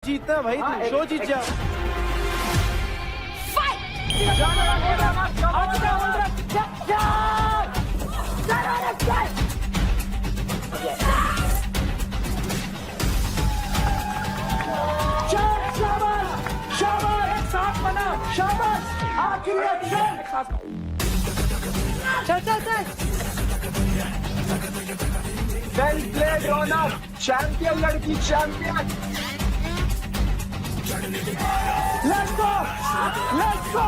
जीतना है भाई, तुम शो जीत जाओ। चल चल चल। वेल प्लेड रौनक, चैंपियन लड़की champion. Let's go, let's go,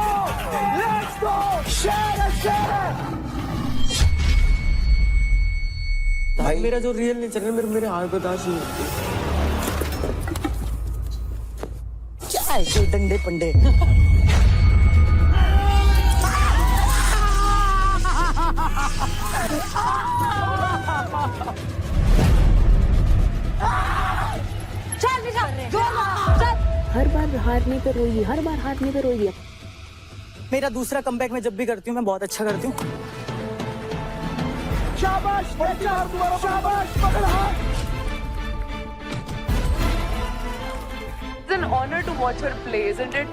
let's go, शेर है, शेर है। भाई मेरा जो रियल नेचर है, मेरे हाथ बर्दाश्त नहीं होती। क्या है ये डंडे पंडे? चल निशान, चल। हर बार हारने पे रोइए, हर बार हारने पे रोइए। मेरा दूसरा कमबैक मैं जब भी करती हूँ मैं बहुत अच्छा करती हूँ। शाबाश, शाबाश, पकड़ हाथ। It's an honor to watch her play, isn't it?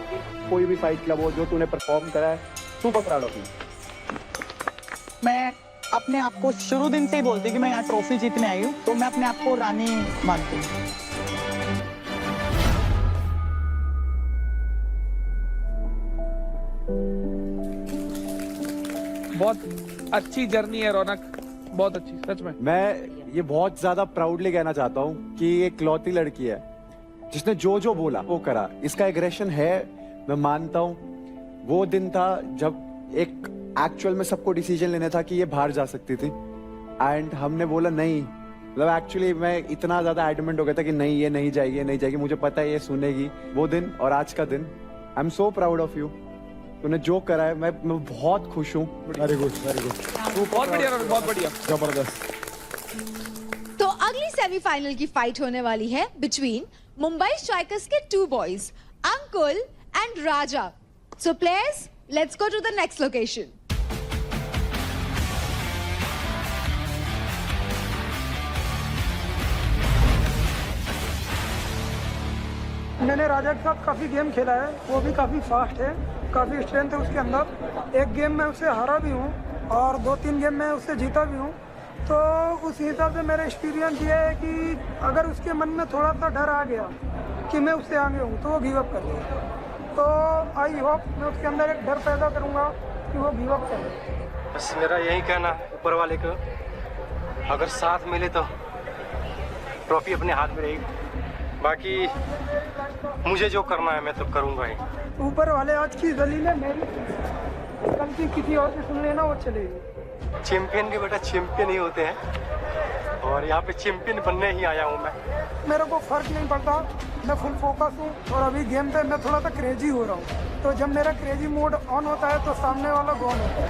कोई भी फाइट क्लब हो, जो तूने परफॉर्म करा है, सुपर प्राउड ऑफ यू। मैं अपने आप को शुरू दिन से ही बोलती कि मैं यहाँ ट्रॉफी जीतने आई हूँ, तो मैं अपने आप को रानी मानती हूँ। बहुत अच्छी जर्नी है रौनक, बहुत अच्छी, सच में। मैं ये बहुत ज्यादा प्राउडली कहना चाहता हूँ कि ये इकलौती लड़की है जिसने जो जो बोला वो करा। इसका एग्रेशन है, मैं मानता हूँ। वो दिन था जब एक एक्चुअल में सबको डिसीजन लेना था कि ये बाहर जा सकती थी, एंड हमने बोला नहीं। मतलब एक्चुअली मैं इतना ज्यादा एडमेंट हो गया था कि नहीं, ये नहीं जाएगी, ये नहीं जाएगी, मुझे पता है ये सुनेगी। वो दिन और आज का दिन, I am so proud of you. तूने जो करा है, मैं बहुत खुश हूँ। वेरी गुड, वेरी गुड, बहुत बढ़िया रौनक, बहुत बढ़िया, जबरदस्त। तो अगली सेमीफाइनल की फाइट होने वाली है बिटवीन मुंबई स्ट्राइकर्स के two boys, Ankul and Raja. So players, let's go to the next location. मैंने राजा के साथ काफ़ी गेम खेला है, वो भी काफ़ी फास्ट है, काफ़ी स्ट्रेंथ है उसके अंदर। एक गेम में उससे हारा भी हूँ और 2-3 गेम में उससे जीता भी हूँ। तो उस हिसाब से मेरा एक्सपीरियंस ये है कि अगर उसके मन में थोड़ा सा डर आ गया कि मैं उससे आगे हूँ, तो वो गिव अप कर देगा। तो आई होप मैं उसके अंदर एक डर पैदा करूँगा कि वो गिव अप करे। बस मेरा यही कहना है ऊपर वाले को, अगर साथ मिले तो ट्रॉफी अपने हाथ में रहेगी। बाकी मुझे जो करना है मैं तो करूँगा ही। ऊपर वाले आज की दलील है मेरी, कल की किसी और से सुन लेना वो चलेगी। चैंपियन के बेटा चैंपियन ही होते हैं, और यहाँ पे चैंपियन बनने ही आया हूँ मैं। मेरे को फर्क नहीं पड़ता, मैं फुल फोकस हूँ और अभी गेम पे मैं थोड़ा सा क्रेजी हो रहा हूँ। तो जब मेरा क्रेजी मोड ऑन होता है तो सामने वाला गॉन होता है।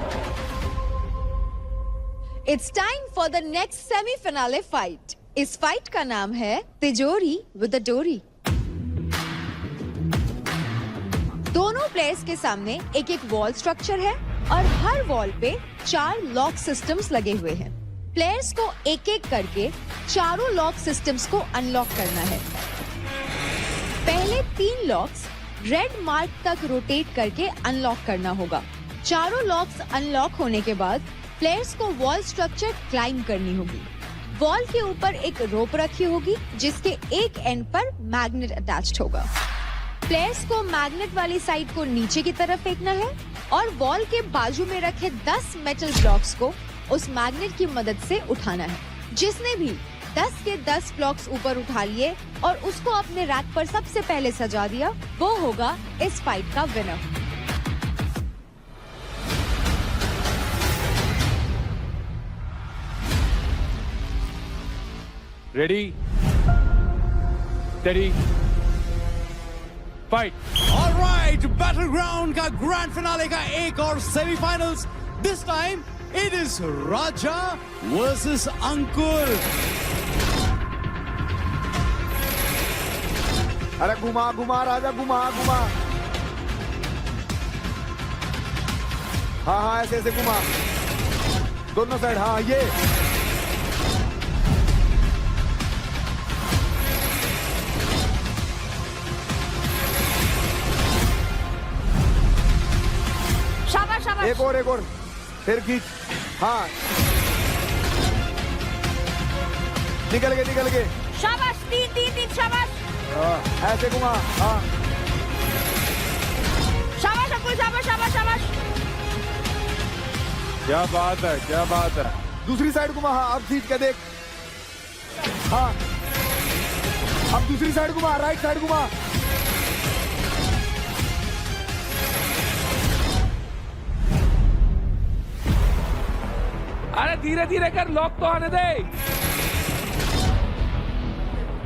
It's time for the next semi-finale fight. इस फाइट का नाम है तिजोरी विद द डोरी। दोनों प्लेयर्स के सामने एक एक वॉल स्ट्रक्चर है और हर वॉल पे 4 लॉक सिस्टम्स लगे हुए हैं। प्लेयर्स को एक एक करके चारों लॉक सिस्टम्स को अनलॉक करना है। पहले 3 लॉक्स रेड मार्क तक रोटेट करके अनलॉक करना होगा। चारों लॉक्स अनलॉक होने के बाद प्लेयर्स को वॉल स्ट्रक्चर क्लाइंब करनी होगी। वॉल के ऊपर एक रोप रखी होगी जिसके एक एंड पर मैग्नेट अटैच्ड होगा। प्लेयर्स को मैग्नेट वाली साइड को नीचे की तरफ फेंकना है और वॉल के बाजू में रखे 10 मेटल ब्लॉक्स को उस मैग्नेट की मदद से उठाना है। जिसने भी 10 के 10 ब्लॉक्स ऊपर उठा लिए और उसको अपने रैक पर सबसे पहले सजा दिया, वो होगा इस फाइट का winner. Ready, steady, fight. Alright, battleground का ग्रैंड फिनाले का एक और semifinals. This time it is Raja versus Ankul. अरे घुमा घुमा राजा, घुमा घुमा। हाँ हाँ, ऐसे ऐसे घुमा दोनों साइड। हाँ, ये एक और फिर खींच। हाँ निकल गए। शाबाश, 3 शाबाश। हाँ ऐसे घुमा। हाँ शाबाश अंकुल, शाबाश। क्या बात है। दूसरी साइड घुमा। हाँ अब खींच के देख। हाँ अब दूसरी साइड घुमा, राइट साइड घुमा। अरे धीरे धीरे कर, लॉक तो आने दे।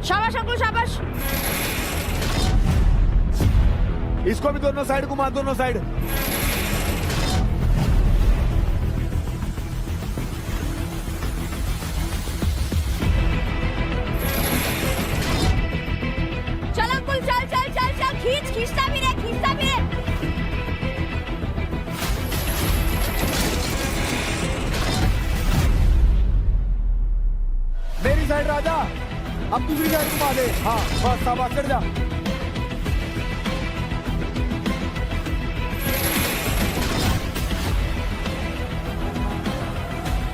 शाबाश अंकुल, शाबाश। इसको भी दोनों साइड घुमा, दोनों साइड। चल अंकुल, चल। खींचता भी रहे। मेरी साइड राजा, अब दूसरी साइड घुमा दे। हाँ बस शाबाश, चढ़ जा।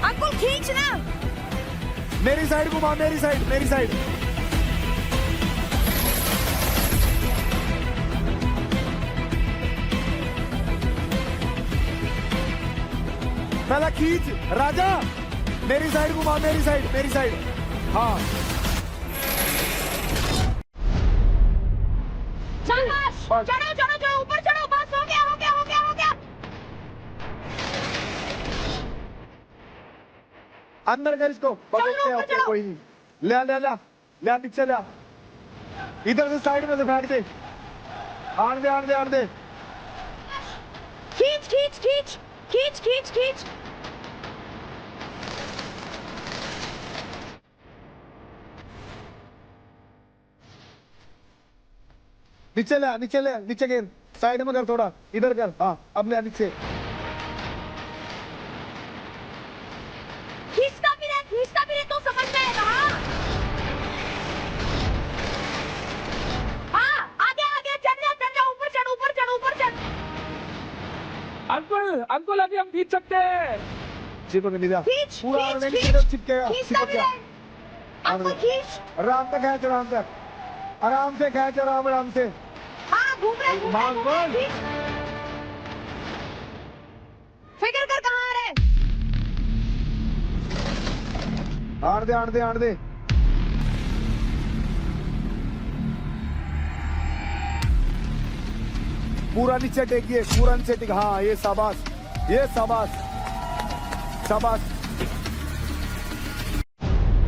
अंकुल खींचना। मेरी साइड घुमा, मेरी साइड। पहला खींच राजा, मेरी साइड घुमा, मेरी साइड। हाँ शाबाश, चढ़ो, ऊपर चढ़ो। बस हो गया। अंदर कर इसको। ओके कोई नहीं। ले पीछे ले। इधर से साइड में से बैठ दे। आन दे। खींच। नीचे गिर। साइड में कर थोड़ा, इधर कर। हाँ अब ले नीचे। खींचता भी रहे तो समझ में आएगा। हाँ आगे चल जा। ऊपर चढ़। अंकुल अभी हम खींच सकते हैं। चिपक नहीं जा। खींच। चिपकेगा। चिपक गया। अंकुल खींच। आराम से खींच। आराम से। हाँ घूम रहे। फिक्र कर कहाँ आ रहे। आन दे। पूरा नीचे टेकिए। हाँ ये शाबाश।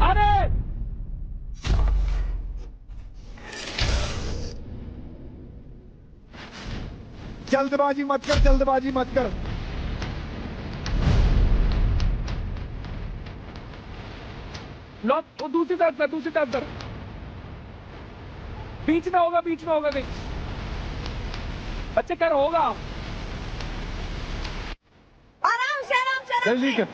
अरे जल्दबाजी मत कर। लॉक दूसरी तरफ कर। बीच में होगा कहीं। बच्चे कर होगा। आराम से। जल्दी कर।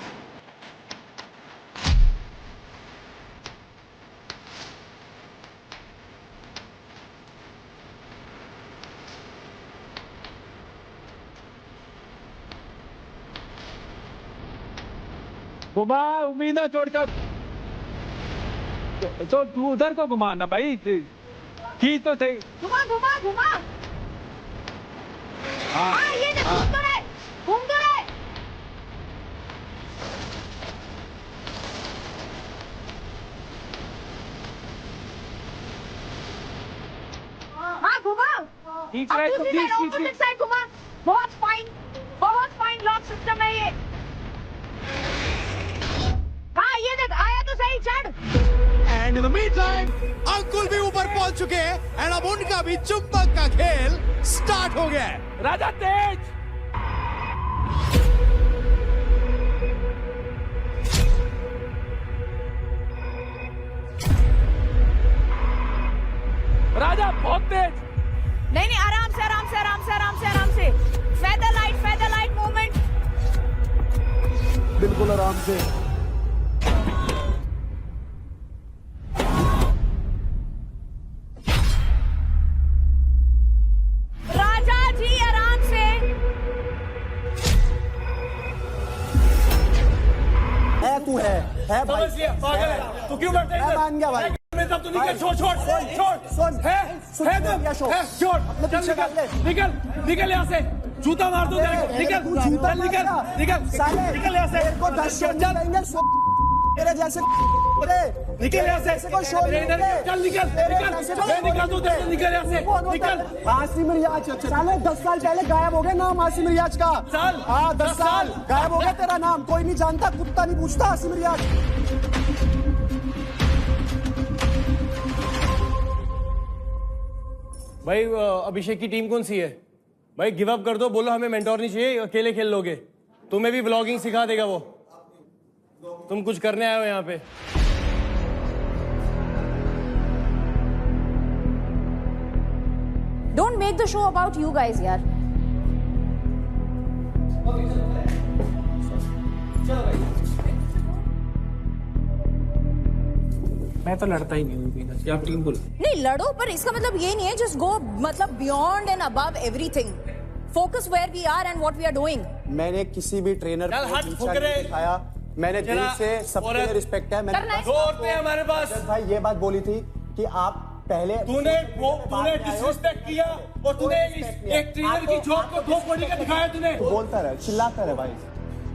घुमा, उम्मीद ना छोड़कर। तो तू उधर को घुमाना भाई। खींच तो सही। घुमा। हाँ ये घूम तो रहे। हाँ घुमा। खींच रहे तो ऑपोजिट साइड घुमा। बहुत फाइन लॉक सिस्टम है ये। हाँ ये देख, आया तो सही, चढ़। एंड इन द मीनटाइम अंकुल भी ऊपर पहुंच चुके हैं एंड अब उनका भी चुंबक का खेल स्टार्ट हो गया है। राजा तेज। राजा बहुत तेज। नहीं आराम से। Feather light movement. बिल्कुल आराम से। राजा जी आराम से। है भाई, समझ लिया, पागल है तू, क्यों बैठा मैं इधर? मान गया भाई। मैं तब तो निकल, छोड़ छोड़ छोड़ सुन है सुन तुम, शो है, छोड़ अपने चल पीछे कर ले। निकल निकल यहाँ से, जूता मार दूं तेरे को, निकल तू जूता चल, निकल मारेगा। निकल साले निकल यहाँ से, तेरे को 10 शो मिलेंगे, तेरे जैसे निकल यहाँ से, ऐसे कोई शो मेरे इधर नहीं है। चल निकल तेरे निकल, जैसे मैं निकल दूं तेरे को, निकल यहाँ से निकल। आसिम रियाज साले 10 साल पहले गायब हो गए नाम आसिम रियाज का। साल? हाँ 10 10 साल साल? गायब हो गया तेरा नाम, कोई नहीं जानता, कुत्ता नहीं पूछता आसिम रियाज। भाई अभिषेक की टीम कौन सी है? भाई गिव अप कर दो, बोलो हमें मेंटोर नहीं चाहिए, अकेले खेल लोगे। तुम्हें भी व्लॉगिंग सिखा देगा वो, तुम कुछ करने आए हो यहाँ पे। Don't make the show about you guys, यार. मैं तो लड़ता ही नहीं हूँ बिना, आप टीम बोलो। नहीं लड़ो, पर इसका मतलब ये नहीं है जस्ट गो मतलब beyond and above everything. Focus where we are and what we are doing. मैंने किसी भी ट्रेनर चल, को हट, नीचा फुकरे। नहीं दिखाया, मैंने दिल जरा, से सबके लिए औरत। रिस्पेक्ट है। करना मैंने है। दो औरतें हैं हमारे पास। भाई ये बात बोली थी कि आप पहले तूने डिसरिस्पेक्ट किया और तूने एक ट्रेनर की जॉब को धो फोड़ी का दिखाया तूने। बोलता रहे, चिल्लाता रहे भाई।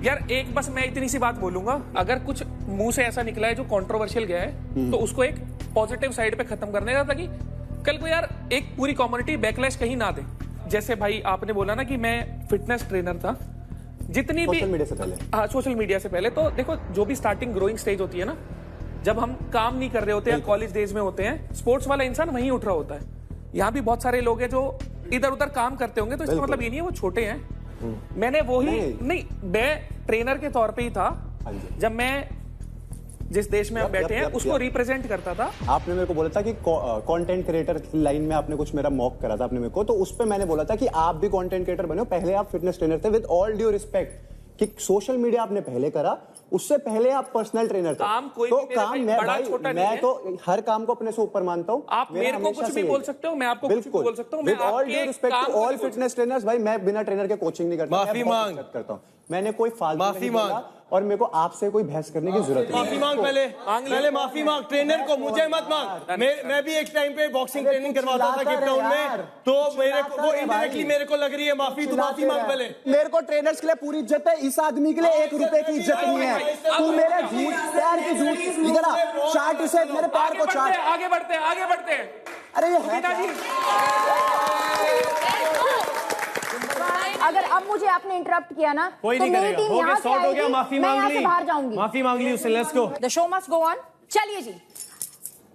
यार एक बस मैं इतनी सी बात बोलूंगा, अगर कुछ मुंह से ऐसा निकला है जो कंट्रोवर्शियल गया है तो उसको एक पॉजिटिव साइड पे खत्म करने का, ताकि कल को यार एक पूरी कम्युनिटी बैकलैश कहीं ना दे। जैसे भाई आपने बोला ना कि मैं फिटनेस ट्रेनर था, जितनी भी सोशल मीडिया से पहले। हाँ सोशल मीडिया से पहले, तो देखो जो भी स्टार्टिंग ग्रोइंग स्टेज होती है ना, जब हम काम नहीं कर रहे होते हैं, कॉलेज डेज में होते हैं, स्पोर्ट्स वाला इंसान वहीं उठ रहा होता है। यहाँ भी बहुत सारे लोग हैं जो इधर उधर काम करते होंगे, तो इसका मतलब ये नहीं है वो छोटे हैं। मैंने वो ही नहीं, मैं ट्रेनर के तौर पे ही था जब मैं जिस देश में हम बैठे हैं उसको रिप्रेजेंट करता था। आपने मेरे को बोला था कि कंटेंट क्रिएटर की लाइन में आपने कुछ मेरा मॉक करा था आपने मेरे को, तो उस पे मैंने बोला था कि आप भी कंटेंट क्रिएटर बने हो, पहले आप फिटनेस ट्रेनर थे। विद ऑल ड्यू रिस्पेक्ट कि सोशल मीडिया आपने पहले करा, उससे पहले आप पर्सनल ट्रेनर थे। काम कोई तो भी मेरा काम भाई मैं बड़ा भाई छोटा नहीं मैं है। तो हर काम को अपने से ऊपर मानता हूँ। आप मेरे को कुछ भी बोल सकते हो, मैं आपको कुछ भी बोल सकता हूँ। मैं विद ऑल ड्यू आपके रिस्पेक्ट काम टू को ऑल नहीं बोल फिटनेस ट्रेनर्स, भाई मैं बिना ट्रेनर के कोचिंग नहीं करता, माफी मैं बहुत मांग। इज्जत करता हूँ। मैंने कोई फालतू माफी नहीं मांग। बोला और मेरे को आपसे कोई बहस करने की जरूरत नहीं। माफी मांग पहले माफी मांग ट्रेनर को, मुझे मत मांग। मैं भी एक टाइम पे बॉक्सिंग ट्रेनिंग करवाता था गिफ्ट टाउन में, तो मेरे को वो इनडायरेक्टली मेरे को लग रही है माफी, तो माफी मांग पहले। मेरे को ट्रेनर्स के लिए पूरी इज्जत है, इस आदमी के लिए 1 रुपए की इज्जत नहीं है। तू मेरे झूठ पैर की झूठ इधर आ, चाट इसे मेरे पैर को चाट। आगे बढ़ते हैं, आगे बढ़ते हैं। अरे ये है पिताजी अगर अब मुझे आपने इंटरप्ट किया ना, कोई तो नहीं मेरी करेगा। टीम हो गया, यहाँ से सॉर्ट हो गया, आएगी, माफी मैं मांग यहाँ ली, से बाहर जाऊंगी। माफी मांग ली उससे, let's go. The show must go on. चलिए जी,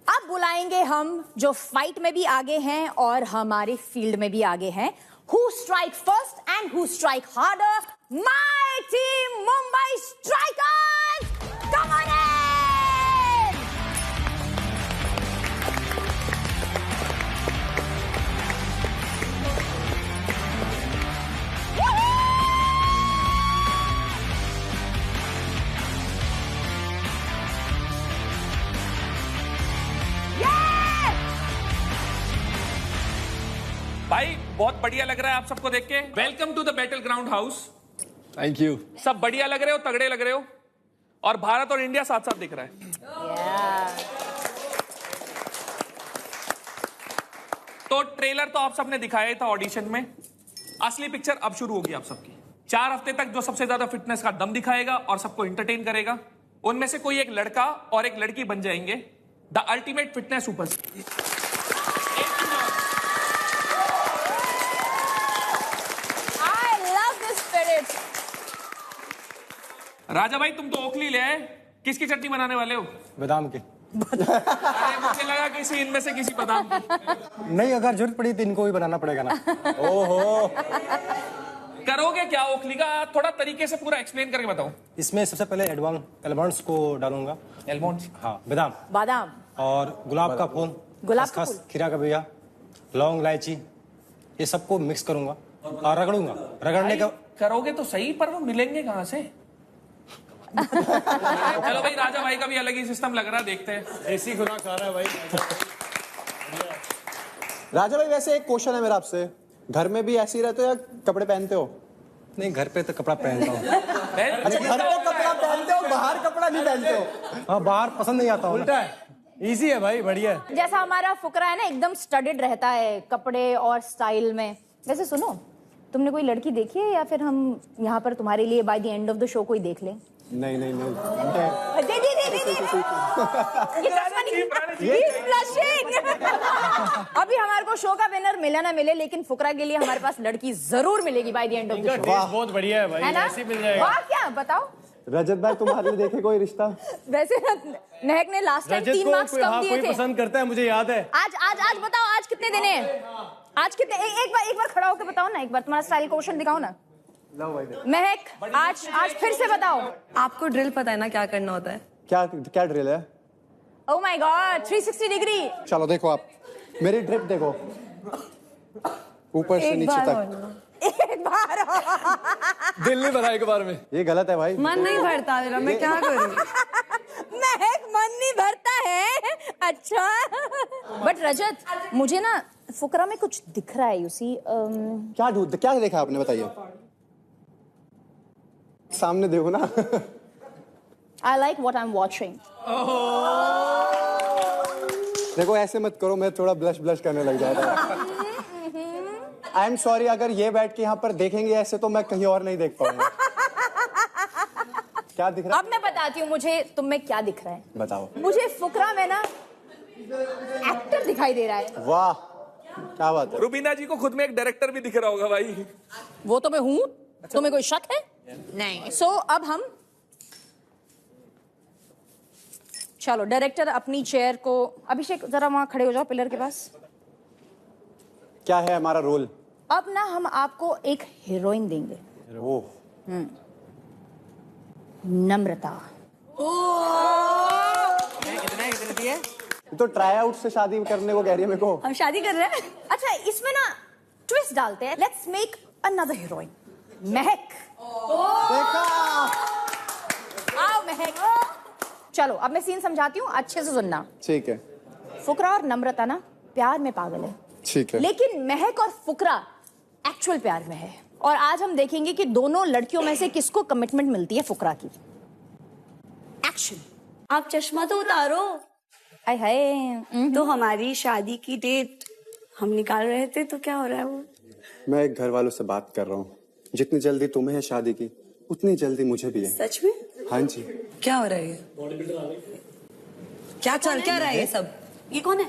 अब बुलाएंगे हम जो फाइट में भी आगे हैं और हमारे फील्ड में भी आगे हैं। Who strike first and who strike harder? My team Mumbai strikers, come on in! भाई बहुत बढ़िया लग रहा है आप सबको देख के। Welcome to the battleground house. Thank you. सब बढ़िया लग रहे हो, तगड़े लग रहे हो, और भारत और इंडिया साथ साथ दिख रहा है। तो ट्रेलर तो आप सबने दिखाया ही था ऑडिशन में, असली पिक्चर अब शुरू होगी आप सबकी। 4 हफ्ते तक जो सबसे ज्यादा फिटनेस का दम दिखाएगा और सबको एंटरटेन करेगा, उनमें से कोई एक लड़का और एक लड़की बन जाएंगे द अल्टीमेट फिटनेस सुपर। राजा भाई तुम तो ओखली ले आए, किसकी चटनी बनाने वाले हो? बादाम के। अरे मुझे लगा किसी इनमें से किसी बादाम की। नहीं, अगर जरूरत पड़ी तो इनको भी बनाना पड़ेगा ना। ओहो, करोगे क्या ओखली का? थोड़ा तरीके से पूरा एक्सप्लेन करके बताओ। इसमें सबसे पहले एलमंड्स को डालूंगा। एलमंड्स? हाँ, बादाम बादाम और गुलाब का फूल, गुलाब का खसखस, फूल, खीरा का बिया, लौंग, इलायची, ये सबको मिक्स करूंगा और रगड़ूंगा। रगड़ने का करोगे तो सही, पर वो मिलेंगे कहाँ से? चलो भाई, राजा भाई का भी अलग ही सिस्टम लग रहा है, देखते हैं। देसी खुराक खा रहा है भाई। राजा भाई वैसे एक क्वेश्चन है मेरा आपसे, घर में भी ऐसे ही रहते हो या कपड़े पहनते हो? नहीं, घर पे तो कपड़ा पहनता हूँ। अच्छा, घर पे कपड़ा पहनते हो, बाहर कपड़ा नहीं पहनते हो? हाँ, बाहर पसंद नहीं आता। उल्टा है, इजी है भाई, बढ़िया है। जैसा हमारा फुकरा है ना, एकदम स्टडीड रहता है कपड़े और स्टाइल में। वैसे सुनो, तुमने कोई लड़की देखी है या फिर हम यहाँ पर तुम्हारे लिए by the end of the show कोई देख लें? नहीं नहीं नहीं, दे दे दे दे ये चश्मा नहीं, He's blushing। अभी हमारे को शो का विनर मिला ना मिले, लेकिन फुकरा के लिए हमारे पास लड़की जरूर मिलेगी by the end of the show. बहुत बढ़िया है भाई, है ना? ऐसे ही मिल जाएगा। वाह, क्या बताओ। रजत भाई तुम्हारे लिए देखे कोई रिश्ता? वैसे ना, महक ने लास्ट टाइम 3 मार्क्स कम दिए थे। पसंद करता है, मुझे याद है। आज बताओ, आज कितने देने हैं? आज कितने? एक बार खड़ा होकर बताओ ना, एक बार तुम्हारा स्टाइल क्वेश्चन दिखाओ ना। महक, आज फिर से बताओ। आपको ड्रिल पता है ना क्या करना होता है? क्या ड्रिल है? Oh my God, 360 degree. चलो देखो, आप मेरी ड्रिप देखो, ऊपर से नीचे तक। एक बार दिल नहीं भरा एक बार में। ये गलत है भाई, मन नहीं भरता मेरा, मैं क्या करूं? महक, मन नहीं भरता है। अच्छा, बट रजत, मुझे ना फुकरा में कुछ दिख रहा है। यू सी, क्या देखा आपने, बताइए। सामने देखो ना। I like what I am watching. देखो, ऐसे मत करो, मैं थोड़ा ब्लश करने लग जाता। आई एम सॉरी, अगर ये बैठ के यहाँ पर देखेंगे ऐसे तो मैं कहीं और नहीं देख पाऊंगा। क्या दिख रहा है? अब मैं बताती हूँ मुझे तुम में क्या दिख रहा है। बताओ। मुझे फुकरा में ना एक्टर दिखाई दे रहा है। वाह, क्या बात है। रुबीना जी को खुद में एक डायरेक्टर भी दिख रहा होगा भाई। वो तो मैं हूँ। तुम्हें कोई शक है? नहीं। सो अब हम, चलो डायरेक्टर अपनी चेयर को, अभिषेक जरा वहां खड़े हो जाओ पिलर के पास। क्या है हमारा रोल? अब ना हम आपको एक हीरोइन देंगे। ओह, नम्रता। तो ट्राई आउट से शादी करने को कह रही है मेरे को। हम शादी कर रहे हैं। अच्छा, इसमें ना ट्विस्ट डालते हैं। लेट्स मेक अनदर हीरोइन, महक। देखा? आओ महक। चलो अब मैं सीन समझाती हूँ, अच्छे से सुनना। ठीक है। फुकरा और नम्रता ना प्यार में पागल है, ठीक है। लेकिन महक और फुकरा एक्चुअल प्यार में है। और आज हम देखेंगे कि दोनों लड़कियों में से किसको कमिटमेंट मिलती है फुकरा की। एक्शन। आप चश्मा तो उतारो। आय हाय। तो हमारी शादी की डेट हम निकाल रहे थे, तो क्या हो रहा है वो? मैं एक घर वालों से बात कर रहा हूँ, जितनी जल्दी तुम्हें है शादी की, उतनी जल्दी मुझे भी है। सच में? हाँ जी। क्या हो रहा है ये? क्या चल क्या रहा है ये सब? ये कौन है?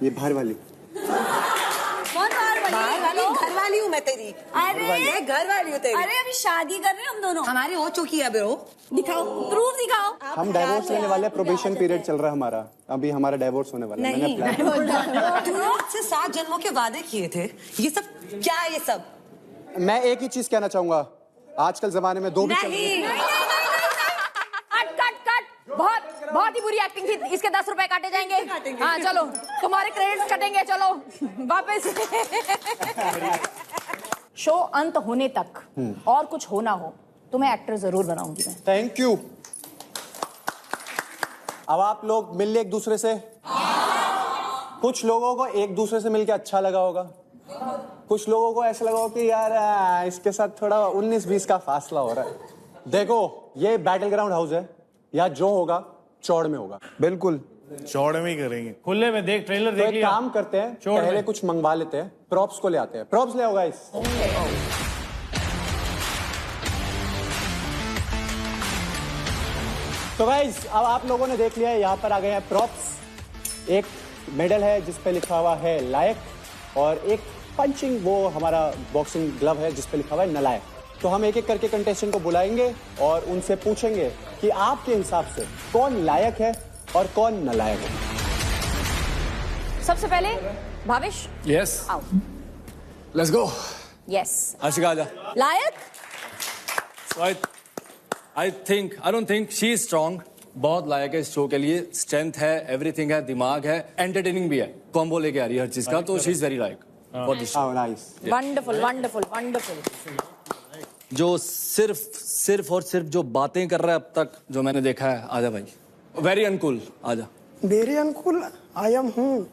ये बाहर वाली। कौन बाहर वाली? घर वाली हूँ मैं तेरी। अरे घर वाली हूँ तेरी। अरे अभी शादी कर रहे हैं हम दोनों। हमारी हो चुकी है ब्रो। दिखाओ, प्रूफ दिखाओ। हम डाइवोर्स लेने वाले, प्रोबेशन पीरियड चल रहा है हमारा, अभी हमारा डाइवोर्स होने वाला है। मैंने तुमने मुझसे 7 जन्मों के वादे किए थे, ये सब क्या है? ये सब मैं एक ही चीज कहना चाहूंगा, आजकल जमाने में दो भी चल रहे हैं। कट। बहुत ही बुरी एक्टिंग थी। इसके 10 रुपए काटे जाएंगे। हाँ चलो, तुम्हारे क्रेडिट्स कटेंगे। चलो वापस। शो अंत होने तक और कुछ होना हो, तुम्हें एक्टर जरूर बनाऊंगी मैं। Thank you. अब आप लोग मिल लिए एक दूसरे से? कुछ लोगों को एक दूसरे से मिलके अच्छा लगा होगा, कुछ लोगों को ऐसा लगा कि यार इसके साथ थोड़ा 19-20 का फासला हो रहा है। देखो, ये बैटल ग्राउंड हाउस है, या जो होगा चौड़ में होगा। बिल्कुल चौड़ में ही करेंगे, खुले में। देख ट्रेलर तो देख एक लिया। काम करते हैं, चौड़ पहले में। कुछ मंगवा लेते हैं, प्रॉप्स को ले आते हैं। प्रॉप्स ले आओ गाइस। तो गाइस, अब आप लोगों ने देख लिया है, यहाँ पर आ गए हैं प्रॉप्स। एक मेडल है जिस पे लिखा हुआ है लायक, और एक पंचिंग, वो हमारा बॉक्सिंग ग्लव है जिस पे लिखा हुआ है नलायक। तो हम एक एक करके कंटेस्टेंट को बुलाएंगे और उनसे पूछेंगे कि आपके हिसाब से कौन लायक है और कौन नलायक है। सबसे पहले भाविश, यस, आओ। Let's go. यस, आशिका आजा। लायक। I don't think she is strong. बहुत लायक है इस शो के लिए, स्ट्रेंथ है, एवरीथिंग है, दिमाग है, एंटरटेनिंग भी है, कॉम्बो लेके आ रही है हर चीज का, तो she is very like for this show. Nice, wonderful wonderful wonderful. जो सिर्फ और सिर्फ जो बातें कर रहा है अब तक जो मैंने देखा है, आजा भाई, वेरी अनकूल, आजा। वेरी अनकूल आई एम हूँ।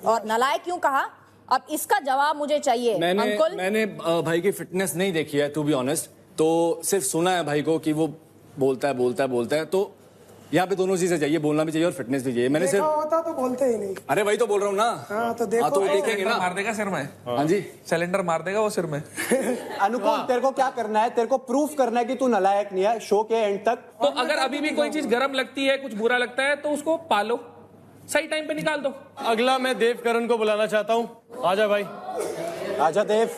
और नलायक क्यों कहा? अब इसका जवाब मुझे चाहिए। अंकुल, मैंने भाई की फिटनेस नहीं देखी है टू बी ऑनेस्ट, तो सिर्फ सुना है भाई को कि वो बोलता है, तो यहाँ पे दोनों चीजें चाहिए, बोलना भी चाहिए और फिटनेस भी चाहिए। मैंने सिर्फ होता तो बोलते ही नहीं। अरे वही तो बोल रहा हूँ ना। हाँ तो देखो, तो देखेंगे ना। मार देगा सिर में। हाँ जी, सिलेंडर मार देगा वो सिर में। अनुकूल, तेरे को क्या करना है? तेरे को प्रूफ करना है कि तू नालायक नहीं है शो के एंड तक। तो अगर अभी भी कोई चीज गर्म लगती है, कुछ बुरा लगता है, तो उसको पालो, सही टाइम पे निकाल दो। अगला मैं देव करण को बुलाना चाहता हूँ। आजा भाई, आजा देव।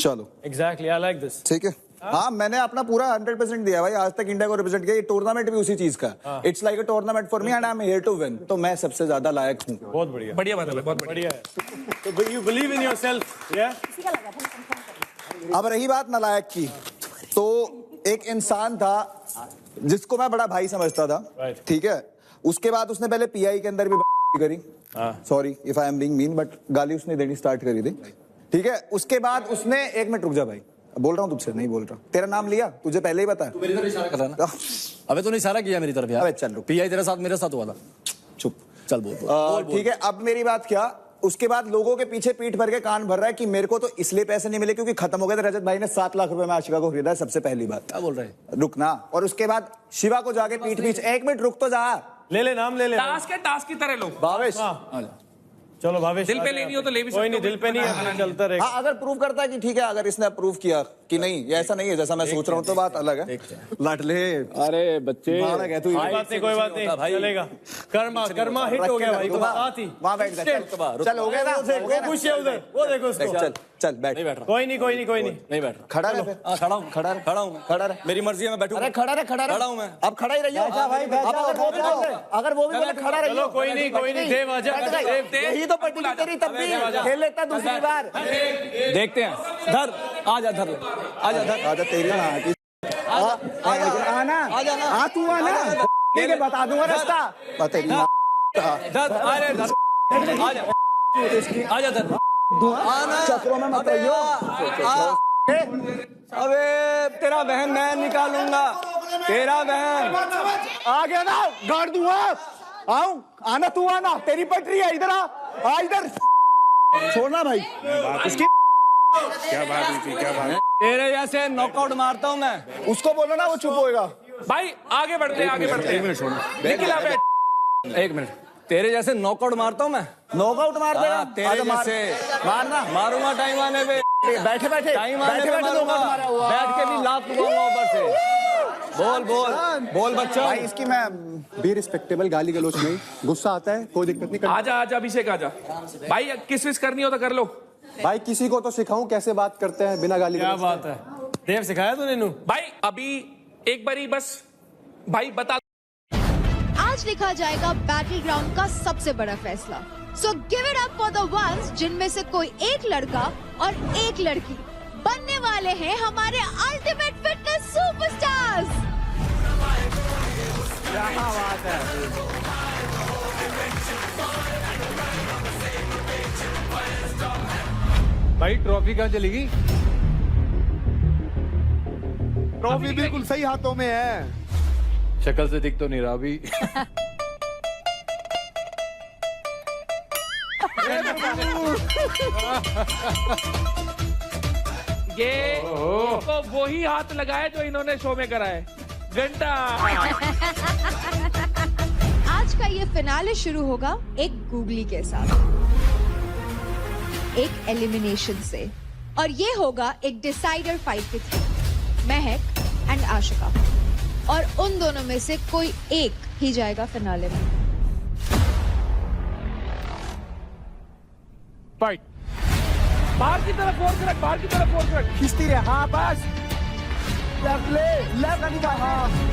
चलो एग्जैक्टली, आई लाइक दिस। ठीक है। हाँ, मैंने अपना पूरा 100% दिया भाई, आज तक इंडिया को रिप्रेजेंट किया। ये टूर्नामेंट भी उसी चीज का, it's like a tournament for me and I'm here to win. तो मैं सबसे ज्यादा लायक हूँ। बहुत बढ़िया, बढ़िया बात है, बहुत बढ़िया है। तो यू बिलीव इन योरसेल्फ, या? अब रही बात नालायक की, तो एक इंसान था जिसको मैं बड़ा भाई समझता था, ठीक है। उसके बाद उसने पहले पीआई के अंदर भी करी, sorry if I am being mean, but गाली उसने देनी स्टार्ट करी थी, ठीक है। उसके बाद उसने, एक मिनट रुक जा भाई, बोल रहा हूँ तुझसे, नहीं बोल रहा। तेरा नाम लिया, तुझे पहले ही पता है। तू मेरी तरफ इशारा कर रहा ना। अबे तूने इशारा किया मेरी तरफ यार। अबे चल रुक। पीआई तेरे साथ मेरे साथ हुआ था। चुप, चल बोल। ठीक है। अब मेरी बात क्या, उसके बाद लोगों के पीछे पीठ भर के कान भर रहा है कि मेरे को तो इसलिए पैसे नहीं मिले क्योंकि खत्म हो गए थे। रजत भाई ने 7 लाख रुपए में आशिका को खरीदा है, सबसे पहली बात। क्या बोल रहे हैं? रुकना। और उसके बाद शिवा को जाके पीठ पीछे, एक मिनट रुक तो जा, ले नाम ले। टास्क है, टास्क की तरह लो। भावेश, चलो भावेश, दिल पे लेनी हो तो ले भी सकते कोई नहीं, दिल पे नहीं, चलता रहेगा। हाँ, अगर प्रूव करता है कि ठीक है, अगर इसने प्रूव किया कि नहीं ये ऐसा नहीं है जैसा मैं सोच रहा हूँ, तो बात अलग है। लाडले, अरे बच्चे, कोई बात नहीं, चलेगा। कर्मा हिट हो गया भाई, वहाँ बैठ जा। चल हो गया ना, खुश है उधर, वो देखो उसको। चल बैठ। नहीं बैठ रहा। कोई नहीं बैठ। खड़ा रहे। खड़ा रहे। मेरी मर्जी है, मैं बैठूं। अरे खड़ा हूँ मैं। अब खड़ा ही रहिए। अगर वो भी बोले खड़ा रहिए। चलो कोई नहीं, देव आजा। यही तो पट्टी तेरी, तब भी खेल लेता दूसरी बार। देखते हैं। धर, आजा धर, आजा तेरी आना, आ तू आना, ठीक है, बता दूंगा रास्ता। आजा धर, चक्रों में मत रहियो। अबे तेरा बहन मैं निकालूंगा, तेरा बहन आ गया ना, गाड़ दूंगा। आऊं, आना तू आना, तेरी पटरी है, इधर आ इधर। छोड़ना भाई इसकी। क्या बात है? तेरे जैसे नॉकआउट मारता हूं मैं। उसको बोलो ना, वो चुप होएगा। भाई आगे बढ़ते हैं। एक मिनट, तेरे जैसे नॉकआउट मारता हूं मैं। नॉकआउट मार देगा तेरे जैसे मारना, मारूंगा टाइम आने पे। बैठे टाइम आने पे मारूंगा, बैठ के भी लात लूंगा ऊपर से। बोल बच्चा। भाई इसकी मैं बी रिस्पेक्टेबल, गाली गलौज नहीं, गुस्सा आता है, कोई दिक्कत नहीं। आजा अभिषेक आजा। भाई किस विस करनी हो तो कर लो। भाई किसी को तो सिखाऊं कैसे बात करते हैं बिना गाली क्या गलौज। बात है, देव सिखाया तूने नू? भाई अभी एक बारी बस भाई बता। आज लिखा जाएगा बैटल ग्राउंड का सबसे बड़ा फैसला। So give it up for the ones जिनमें से कोई एक लड़का और एक लड़की बनने वाले हैं हमारे अल्टीमेट फिटनेस सुपरस्टार्स। क्या बात है। भाई ट्रॉफी कहाँ चली गई? ट्रॉफी बिल्कुल सही हाथों में है। शक्ल से दिख तो नहीं रहा अभी। ये तो वही हाथ लगाए जो इन्होंने शो में करा है। घंटा। आज का ये फिनाले शुरू होगा एक गूगली के साथ, एक एलिमिनेशन से, और ये होगा एक डिसाइडर फाइट के थ्रू, महक एंड आशिका, और उन दोनों में से कोई एक ही जाएगा फिनाले में। फाइट। बाहर की तरफ फोर्स रख, बाहर की तरफ फोर्स रख। खींचती रहे, हाँ बस। लेफ्ट ले, लेफ्ट अनिका, हाँ।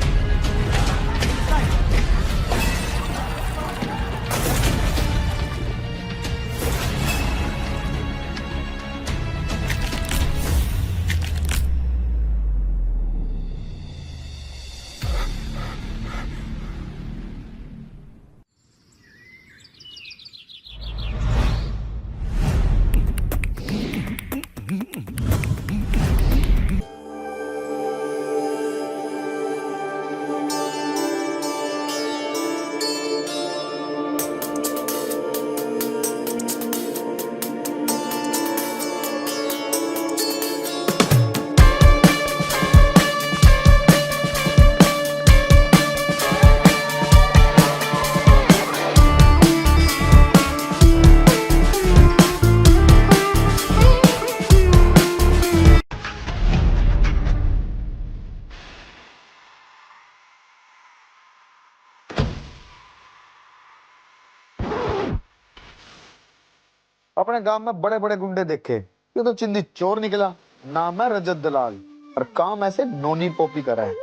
अपने गांव में बड़े बड़े गुंडे देखे, ये तो चिंदी चोर निकला। नाम है रजत दलाल और काम ऐसे नोनी पोपी करा है।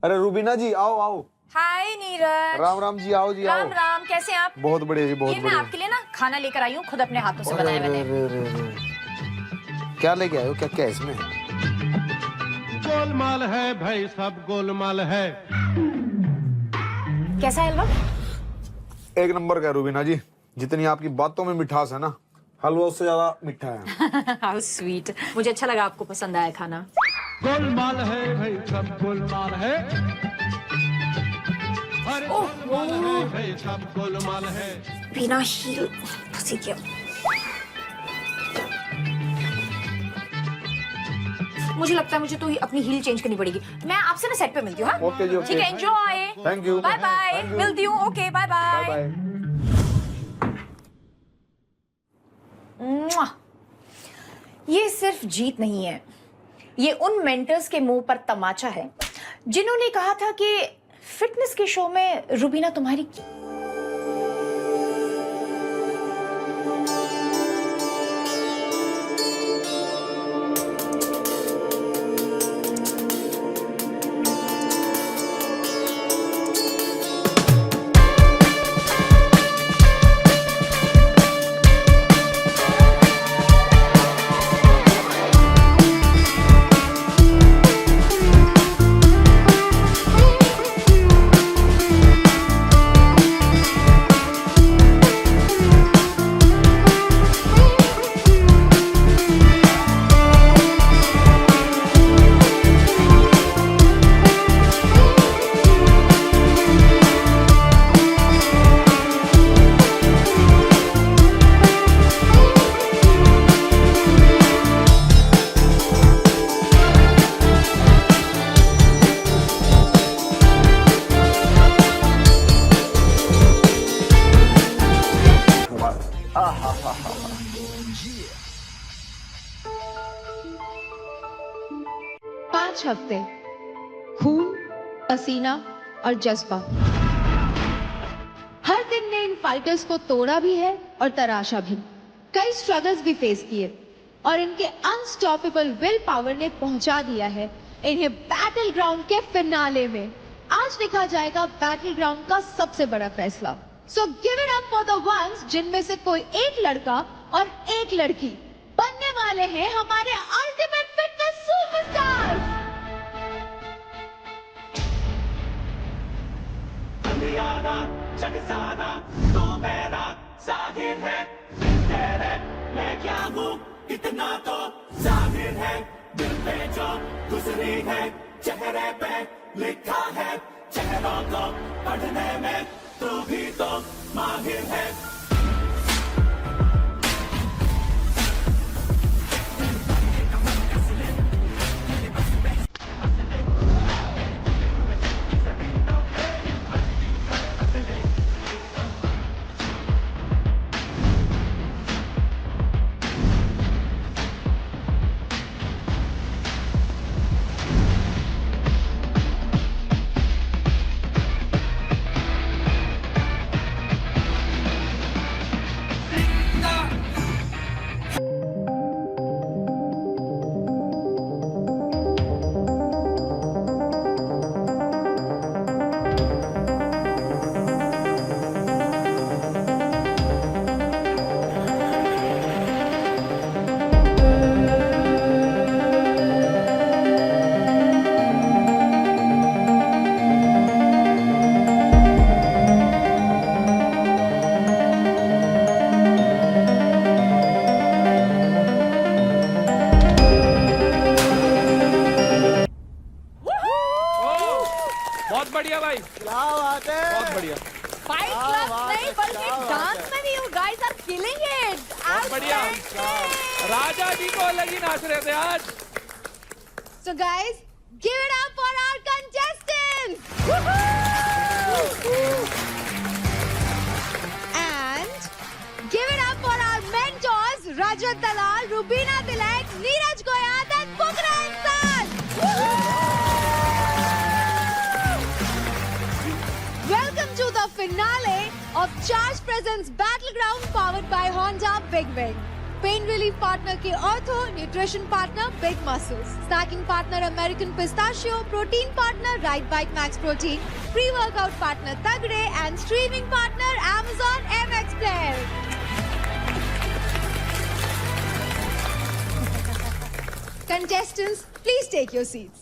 अरे रूबीना जी आओ आओ। हाय नीरज। राम राम जी, आओ जी आओ। राम राम, कैसे हैं आप? बहुत बढ़िया जी, बहुत ये मैं बढ़िया। आपके लिए ना खाना लेकर आई हूँ, खुद अपने हाथों से बनाया मैंने। क्या लेके आए हो? क्या क्या है इसमें? गोलमाल है भाई, सब गोलमाल है। कैसा है हलवा? एक नंबर का रूबीना जी, जितनी आपकी बातों में मिठास है ना, हलवा उससे ज्यादा मीठा है। How sweet. मुझे अच्छा लगा आपको पसंद आया खाना। गोलमाल है भाई, सब गोलमाल है। अरे गोलमाल है भाई, सब गोलमाल है। बिना हील फंसी गया। मुझे लगता है मुझे तो अपनी हील चेंज करनी पड़ेगी। मैं आपसे ना सेट पे मिलती हूँ। Okay ji, okay. ठीक है, enjoy. Thank you. Bye bye. मिलती हूँ। Okay, bye bye. बाय। ये सिर्फ जीत नहीं है, ये उन मेंटर्स के मुंह पर तमाचा है जिन्होंने कहा था कि फिटनेस के शो में रूबीना तुम्हारी हफ्ते खून, पसीना और जज्बा। हर दिन ने इन फाइटर्स को तोड़ा भी है और तराशा भी। कई स्ट्रगल्स भी फेस किए और इनके अनस्टॉपेबल विल पावर ने पहुंचा दिया है इन्हें बैटल ग्राउंड के फिनाले में। आज देखा जाएगा बैटल ग्राउंड का सबसे बड़ा फैसला। So give it up for the ones जिनमें से कोई एक लड़का और एक लड़की बनने वाले हैं हमारे अल्टीमेट फिटनेस सुपरस्टार। तो मेरा जाहिर है, मैं क्या हूँ इतना तो जाहिर है। दिल पे जो गुजरी है चेहरे पे लिखा है, चेहरों को पढ़ने में तू भी तो माहिर है। बहुत बढ़िया भाई, क्या बात है, बहुत बढ़िया। फाइट क्लब नहीं बल्कि डांस में भी you guys are killing it. बहुत बढ़िया। राजा जी को अलग ही नाच रहे थे आज। So guys, give it up for our contestants! And give it up for our mentors, Rajat Dalal, Rubina Tilak, Neeraj गोयाद and पुकरा इंसान। Welcome to the finale of Charge Presents Battleground powered by Honda Big Wing. Pain relief partner के Ortho, nutrition partner Big Muscles, snacking partner American Pistachio, protein partner Right Bite Max Protein, pre-workout partner Tagre and streaming partner Amazon MX Player. Contestants, please take your seats.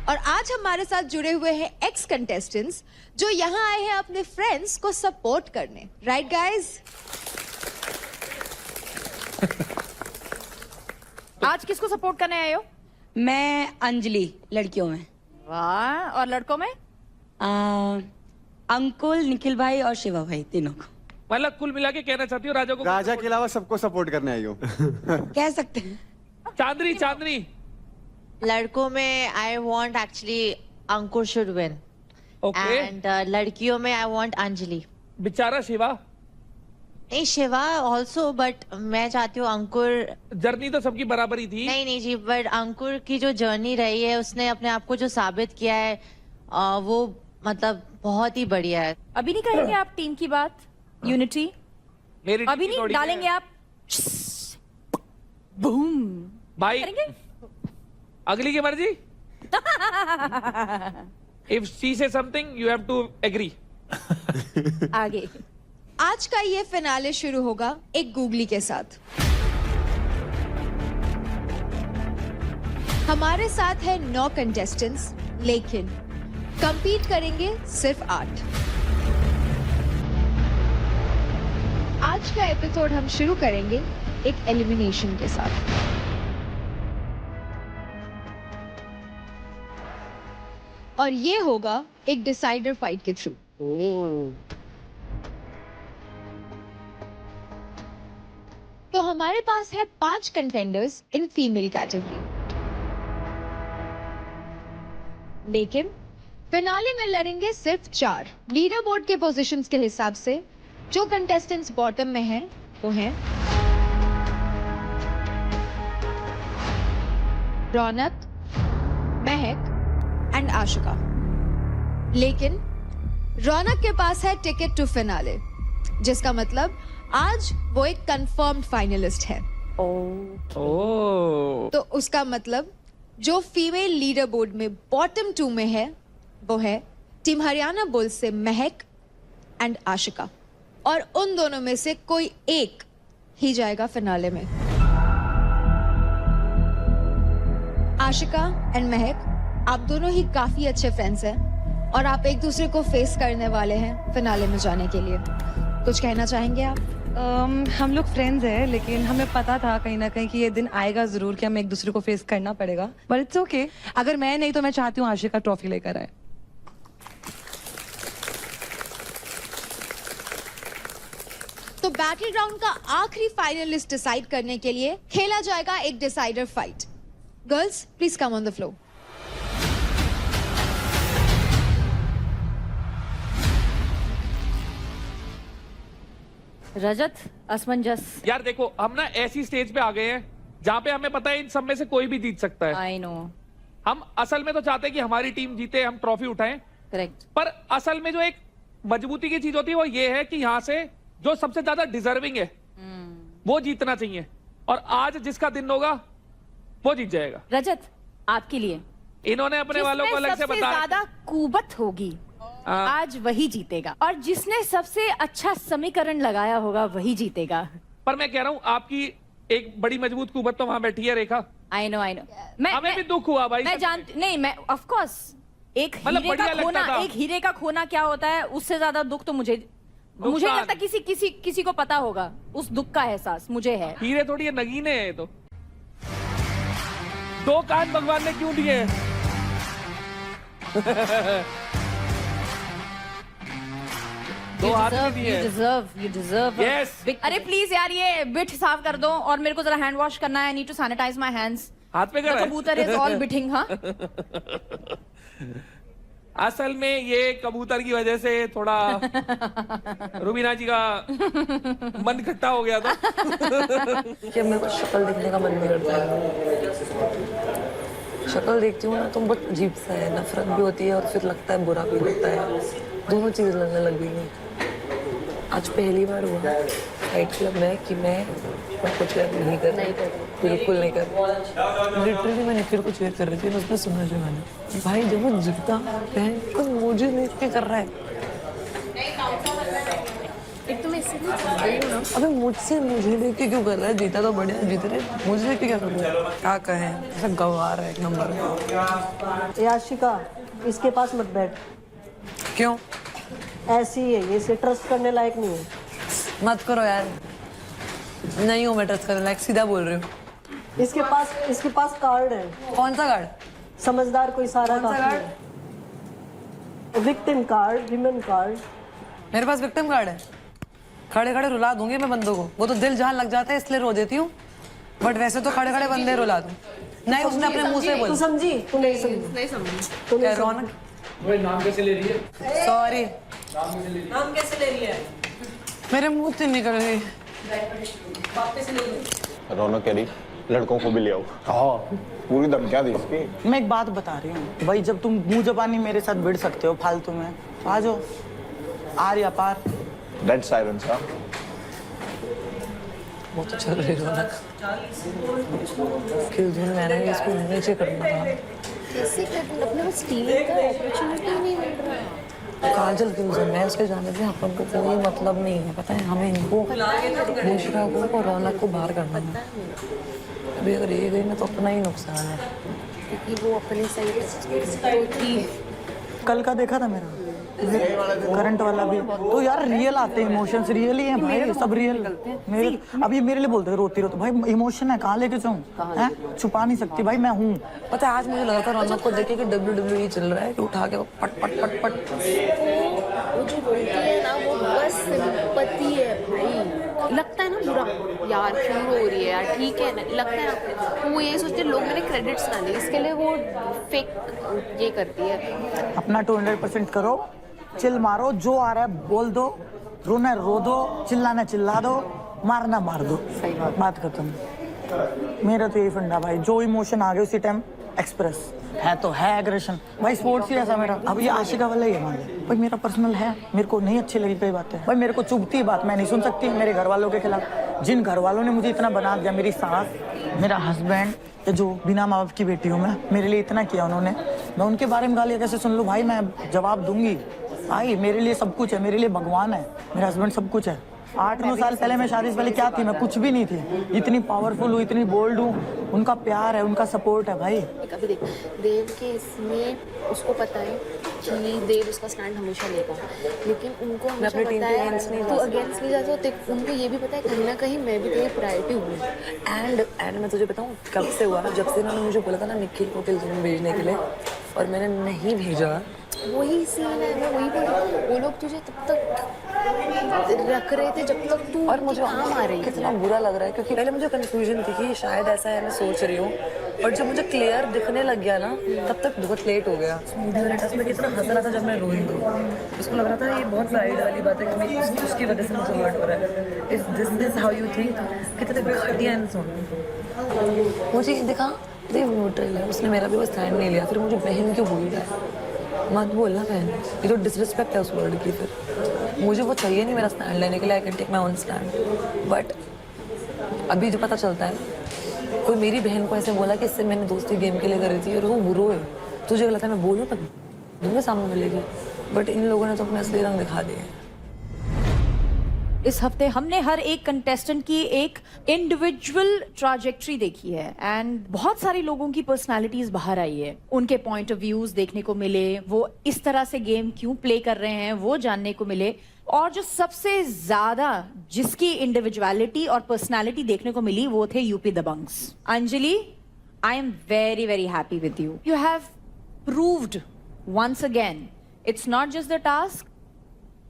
और आज हमारे साथ जुड़े हुए हैं x contestants जो यहाँ आए हैं अपने फ्रेंड्स को सपोर्ट करने, राइट गाइज? आज किसको सपोर्ट करने आए हो? मैं अंजलि, लड़कियों में। वाह, और लड़कों में? अंकुल, निखिल भाई और शिवा भाई, तीनों को। मतलब कुल मिला के कहना चाहती हूँ राजा को? राजा के अलावा सबको सपोर्ट करने आई हूँ। कह सकते हैं। चांदनी, चांदनी। लड़कों में I want actually Ankur should win, and लड़कियों में आई वॉन्ट अंजलि। बेचारा शिवा। नहीं, शिवा ऑल्सो, बट मैं चाहती हूँ अंकुर। जर्नी तो सबकी बराबरी थी। नहीं जी, बट अंकुर की जो जर्नी रही है, उसने अपने आप को जो साबित किया है, वो मतलब बहुत ही बढ़िया है। अभी नहीं करेंगे आप टीम की बात? यूनिटी अभी नहीं डालेंगे आप? बूम भाई, करेंगे? अगली की मर्जी। If she say something you have to agree. आगे आज का ये फिनाले शुरू होगा एक गूगली के साथ। हमारे साथ है 9 कंटेस्टेंट्स, लेकिन कंपीट करेंगे सिर्फ 8। आज का एपिसोड हम शुरू करेंगे एक एलिमिनेशन के साथ। और ये होगा एक डिसाइडर फाइट के थ्रू। तो हमारे पास है 5 कंटेंडर्स इन फीमेल कैटेगरी, लेकिन फिनाले में लड़ेंगे सिर्फ 4। लीडर बोर्ड के पोजीशंस के हिसाब से जो कंटेस्टेंट्स बॉटम में हैं वो हैं रौनक, महक एंड आशिका। लेकिन रौनक के पास है टिकट टू फिनाले, जिसका मतलब आज वो एक कंफर्म्ड फाइनलिस्ट है। तो उसका मतलब जो फीमेल लीडर बोर्ड में बॉटम 2 में है वो है टीम हरियाणा बुल्स से महक एंड आशिका, और उन दोनों में से कोई एक ही जाएगा फिनाले में। आशिका एंड महक, आप दोनों ही काफी अच्छे फ्रेंड्स हैं और आप एक दूसरे को फेस करने वाले हैं फिनाले में जाने के लिए। कुछ कहना चाहेंगे आप? हम लोग फ्रेंड्स हैं, लेकिन हमें पता था कहीं ना कहीं कि ये दिन आएगा जरूर कि हमें एक दूसरे को फेस करना पड़ेगा, बट इट्स ओके। अगर मैं नहीं तो मैं चाहती हूँ आशिका ट्रॉफी लेकर आए। तो बैटल ग्राउंड का आखिरी फाइनलिस्ट डिसाइड करने के लिए खेला जाएगा एक decider fight. Girls, please come on the floor. Rajat, असमंजस। यार देखो, हम ना ऐसी स्टेज पे आ गए हैं जहाँ पे हमें पता है इन सब में से कोई भी जीत सकता है। I know. हम असल में तो चाहते हैं कि हमारी टीम जीते, हम ट्रॉफी उठाएं। करेक्ट। पर असल में जो एक मजबूती की चीज होती है वो ये है कि यहाँ से जो सबसे ज्यादा डिजर्विंग है वो जीतना चाहिए, और आज जिसका दिन होगा वो जीत जाएगा। रजत, आपके लिए इन्होंने अपने वालों को अलग से बताया, ज्यादा कुबत होगी आज वही जीतेगा, और जिसने सबसे अच्छा समीकरण लगाया होगा वही जीतेगा। पर मैं कह रहा हूँ आपकी एक बड़ी मजबूत कुबत तो वहां बैठी है रेखा। I know. हमें भी दुख हुआ भाई। मैं जानती नहीं, मैं ऑफ कोर्स एक हीरे का खोना, एक हीरे का खोना क्या होता है उससे ज्यादा दुख तो मुझे लगता किसी को पता होगा। उस दुख का एहसास मुझे है। हीरे थोड़ी नगीने हैं तो। 2 कान भगवान ने क्यों दिए? You deserve. Yes. अरे प्लीज यार, ये बिट साफ कर दो और मेरे को जरा हैंड वॉश करना है। I need to sanitize my hands. हाथ पे कर The कबूतर is all बिटिंग, हाँ। असल में ये कबूतर की वजह से थोड़ा रुबीना जी का मन खट्टा हो गया था। कि मेरे को शक्ल देखने का मन नहीं करता है। शक्ल देखती हूँ ना तो बहुत अजीब सा है, नफरत भी होती है और फिर लगता है बुरा भी लगता है, दोनों चीज़ लगने लग गई हैं। आज पहली बार हुआ फाइट क्लब में कि मैं कुछ नहीं कर बिल्कुल नहीं कर। लिटरली मैं निखिल को चेयर कर रही थी, उसने सुना जो मैंने, भाई जब वो जीता बहन तो मुझे नहीं कर रहा है। एक तो मैं इससे नहीं चाह रही हूँ ना। अबे मुझसे मुझे लेके क्यों कर रहा है? जीता तो बढ़िया जीत रहे, मुझे लेके क्या कर रहा है? क्या कहें, ऐसा गंवार है एक नंबर। याशिका इसके पास मत बैठ। क्यों? ऐसी ही है ये, इसे ट्रस्ट करने लायक नहीं है। मत करो यार, नहीं हूँ मैं ट्रस्ट करने लायक, सीधा बोल रही हूँ। इसके पास कार्ड है। कौन सा कार्ड? समझदार कोई सारा कौन सा card? Victim card, women card. मेरे पास विक्टिम कार्ड है। खड़े खड़े रुला दूंगी मैं बंदों को, वो तो दिल जहाँ लग जाता है इसलिए रो देती हूँ, बट वैसे तो खड़े खड़े बंदे रुला दूं। नहीं उसने अपने मुंह से बोला। तू समझी? तू नहीं समझी। तू नहीं रौनक नाम कैसे ले रही है? सॉरी नाम कैसे ले रही है? मेरे मुंह से निकल रही। रौनक कह रही लड़कों को भी ले आओ। हाँ पूरी धमकियां दी इसकी। मैं एक बात बता रही हूँ भाई, जब तुम मुंह जबानी मेरे साथ भिड़ सकते हो फालतू में, आ जाओ। आर या पार। Dead silence. हाँ वो तो चल रही रौनक। किल जोन मैंने इसको नीचे करना था। कैसे कर, अपने को स्टीलिंग का अपॉर्चुनिटी नहीं मिल रहा। काजल किल जोन में उसके जाने से अपन को कोई मतलब नहीं है, पता है हमें इनको बुशरा को और रौनक को बाहर करना है। अभी अगर ये गई ना तो अपना ही नुकसान है, क्योंकि वो अपने साइड थी। कल का देखा था मेरा करंट वाला भी, तो यार रियल आते हैं इमोशंस, रियल ही हैं भाई, सब रियल। मेरे अब ये मेरे लिए बोलते हैं रोती रोती, भाई इमोशन है, कहाँ लेके जाऊँ? हैं छुपा नहीं सकती भाई, मैं हूँ। पता है आज मुझे लगा था रौनक को देखे कि WWE चल रहा है कि उठा के पट पट पट पट। वो जो बोलती है ना वो बस सिंपैथी है भाई। लगता है ना बुरा यार क्यों हो रही है यार, ठीक है ना, लगता है ना वो यही सोचते लोग मेरे क्रेडिट्स ना दें, इसके लिए वो फेक ये करती है। अपना 200% करो, चिल मारो, जो आ रहा है बोल दो, रोना रो दो, चिल्लाना चिल्ला दो, मारना मार दो, सही बात खत्म। मेरा तो यही फंडा भाई, जो इमोशन आ गए उसी टाइम एक्सप्रेस है तो है एग्रेशन भाई, स्पोर्ट्स ही ऐसा मेरा। अब ये आशिका वाला ही है मान लो भाई, मेरा पर्सनल है, मेरे को नहीं अच्छी लगी कोई बातें भाई, मेरे को चुभती बात मैं नहीं सुन सकती मेरे घर वालों के खिलाफ। जिन घर वालों ने मुझे इतना बना दिया, मेरी सास, मेरा हस्बैंड, ये जो बिना माँ बाप की बेटी हूँ मैं, मेरे लिए इतना किया उन्होंने, मैं उनके बारे में गालियाँ कैसे सुन लूँ भाई? मैं जवाब दूंगी भाई, मेरे लिए सब कुछ है, मेरे लिए भगवान है, मेरा हस्बैंड सब कुछ है। 8-9 साल पहले मैं शादी से पहले क्या थी? मैं कुछ भी नहीं थी। इतनी पावरफुल हूँ, इतनी बोल्ड हूँ, उनका प्यार है, उनका सपोर्ट है भाई। अभी देख देव के इसमें उसको पता है कि देव उसका स्टैंड हमेशा लेगा, लेकिन उनको हमेशा पता है तो अगेंस्ट नहीं जाता, तो उनको ये भी पता है कहीं ना कहीं मैं भी तेरी प्रायोरिटी हूँ। एंड मैं तुझे बताऊँ कब से हुआ, जब से उन्होंने मुझे बोला था ना निखिल को किल जोन भेजने के लिए, और मैंने नहीं भेजा। वही सीन है, मैं वही बोल रही हूँ, वो लोग तुझे तब तक रख रहे थे जब तक तू और मुझे काम आ रही कितना बुरा लग रहा है, क्योंकि पहले मुझे कंफ्यूजन थी कि शायद ऐसा है, मैं सोच रही हूँ, और जब मुझे क्लियर दिखने लग गया ना तब तक बहुत लेट हो गया। मैं कितना हंस रहा था जब मैं रोई थी, उसको लग रहा था ये बहुत प्राइड वाली बात है कि मैं उसकी वजह से मुझे हर्ट हो रहा है। This how you think? कितने घटिया इंसान। मुझे दिखा देव न्यूट्रल है, उसने मेरा भी वो स्टैंड नहीं लिया, फिर मुझे बहन क्यों बोल रहा है? मत बोलना बहन, ये तो डिसरिस्पेक्ट है उस वर्ड की। फिर मुझे वो चाहिए नहीं मेरा स्टैंड लेने के लिए, I can take my own stand, but अभी जो पता चलता है कोई मेरी बहन को ऐसे बोला कि इससे मैंने दोस्ती गेम के लिए करी थी और वो बुरो है, तुझे गलत है, मैं बोलूँ तब दूंगे सामने मिलेगी, बट इन लोगों ने तो अपने असली रंग दिखा दिए। इस हफ्ते हमने हर एक कंटेस्टेंट की एक इंडिविजुअल ट्रैजेक्टरी देखी है एंड बहुत सारे लोगों की पर्सनालिटीज बाहर आई है, उनके पॉइंट ऑफ व्यूज देखने को मिले, वो इस तरह से गेम क्यों प्ले कर रहे हैं वो जानने को मिले, और जो सबसे ज्यादा जिसकी इंडिविजुअलिटी और पर्सनालिटी देखने को मिली वो थे UP Dabangs. Anjali, I am very very happy with you. You have proved once again it's not just the task,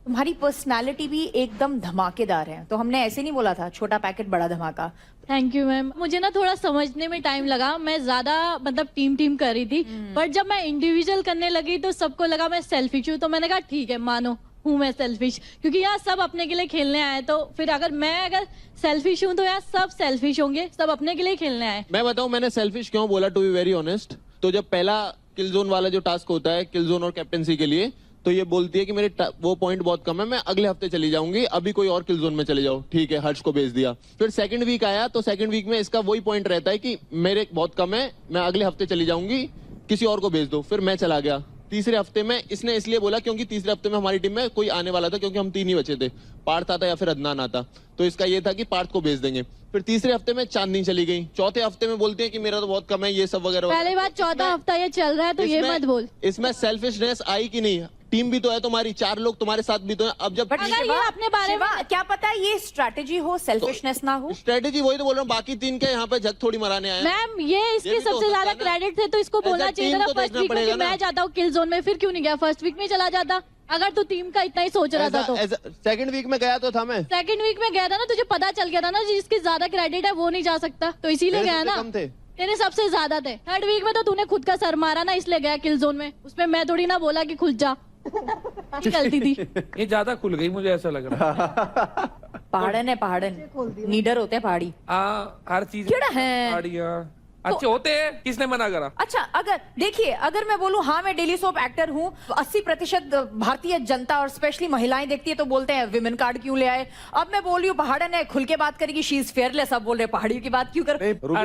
तुम्हारी पर्सनालिटी भी एकदम धमाकेदार है, तो हमने ऐसे नहीं बोला था छोटा पैकेट बड़ा धमाका। Thank you ma'am. मुझे ना थोड़ा समझने में टाइम लगा, मैं ज्यादा मतलब टीम कर रही थी, बट जब मैं इंडिविजुअल करने लगी तो सबको लगा मैं सेल्फिश हूँ, तो मैंने कहा ठीक है मानो हूँ मैं सेल्फिश, क्योंकि यहाँ सब अपने के लिए खेलने आए, तो फिर अगर सेल्फिश हूँ तो यहाँ सब सेल्फिश होंगे, सब अपने के लिए खेलने आए। मैं बताऊं मैंने सेल्फिश क्यों बोला, टू बी वेरी ऑनेस्ट। तो जब पहला किल जोन वाला जो टास्क होता है किल जोन और कैप्टेंसी के लिए, तो ये बोलती है कि मेरे वो पॉइंट बहुत कम है, मैं अगले हफ्ते चली जाऊंगी, अभी कोई और किल जोन में चले जाओ। ठीक है, हर्ष को भेज दिया। फिर सेकंड वीक आया तो सेकंड वीक में इसका वही पॉइंट रहता है कि मेरे बहुत कम है, मैं अगले हफ्ते चली जाऊंगी, किसी और को भेज दो। फिर मैं चला गया। तीसरे हफ्ते में इसने इसलिए बोला क्योंकि तीसरे हफ्ते में हमारी टीम में कोई आने वाला था, क्योंकि हम 3 ही बचे थे, पार्थ आता या फिर अदनान आता, तो इसका ये था कि पार्थ को भेज देंगे। फिर तीसरे हफ्ते में चांदनी चली गई। चौथे हफ्ते में बोलते हैं कि मेरा तो बहुत कम है, ये सब वगैरह। पहले बात चौथा हफ्ता ये चल रहा है, तो ये मत बोल। इसमें सेल्फिशनेस आई कि नहीं? टीम भी तो है तुम्हारी, 4 लोग तुम्हारे साथ भी तो है। अब जब अपने बारे में क्या पता ये स्ट्रैटेजी हो, सेल्फिशनेस ना हो। स्ट्रेटेजी वही तो बोल रहा हूँ, बाकी 3 के यहाँ पे जग थोड़ी मराने आए। मैम ये इसके सबसे ज्यादा क्रेडिट थे, तो इसको बोलना चाहिए था फर्स्ट वीक में कि मैं जाता हूँ किल जोन में, फिर क्यों नहीं गया? फर्स्ट वीक में चला जाता, अगर तू टीम का इतना ही सोच रहा था तो। सेकंड वीक में गया तो था मैं। सेकंड वीक में गया था ना, तुझे पता चल गया था ना जिसके ज्यादा क्रेडिट है वो नहीं जा सकता, तो इसीलिए गया ना। तेरे सबसे ज्यादा थे। थर्ड वीक में तो तूने खुद का सर मारा ना, इसलिए गया किल जोन में। उसमें मैं थोड़ी ना बोला कि खुल जा, गलती थी। ये ज्यादा खुल गई, मुझे ऐसा लग रहा है। पहाड़न है, पहाड़न नीडर होते हैं पहाड़ी। हर चीज है पहाड़ियाँ अच्छे होते हैं, किसने मना करा? अच्छा, अगर देखिए, अगर मैं बोलूं हाँ मैं डेली सोप एक्टर हूँ, 80% भारतीय जनता और स्पेशली महिलाएं देखती है तो बोलते हैं विमेन कार्ड क्यों ले आए। अब मैं बोल रही हूँ पहाड़न है, खुल के बात करेगी, शी इज फेयरलेस, अब बोल रहे पहाड़ी की बात क्यों कर।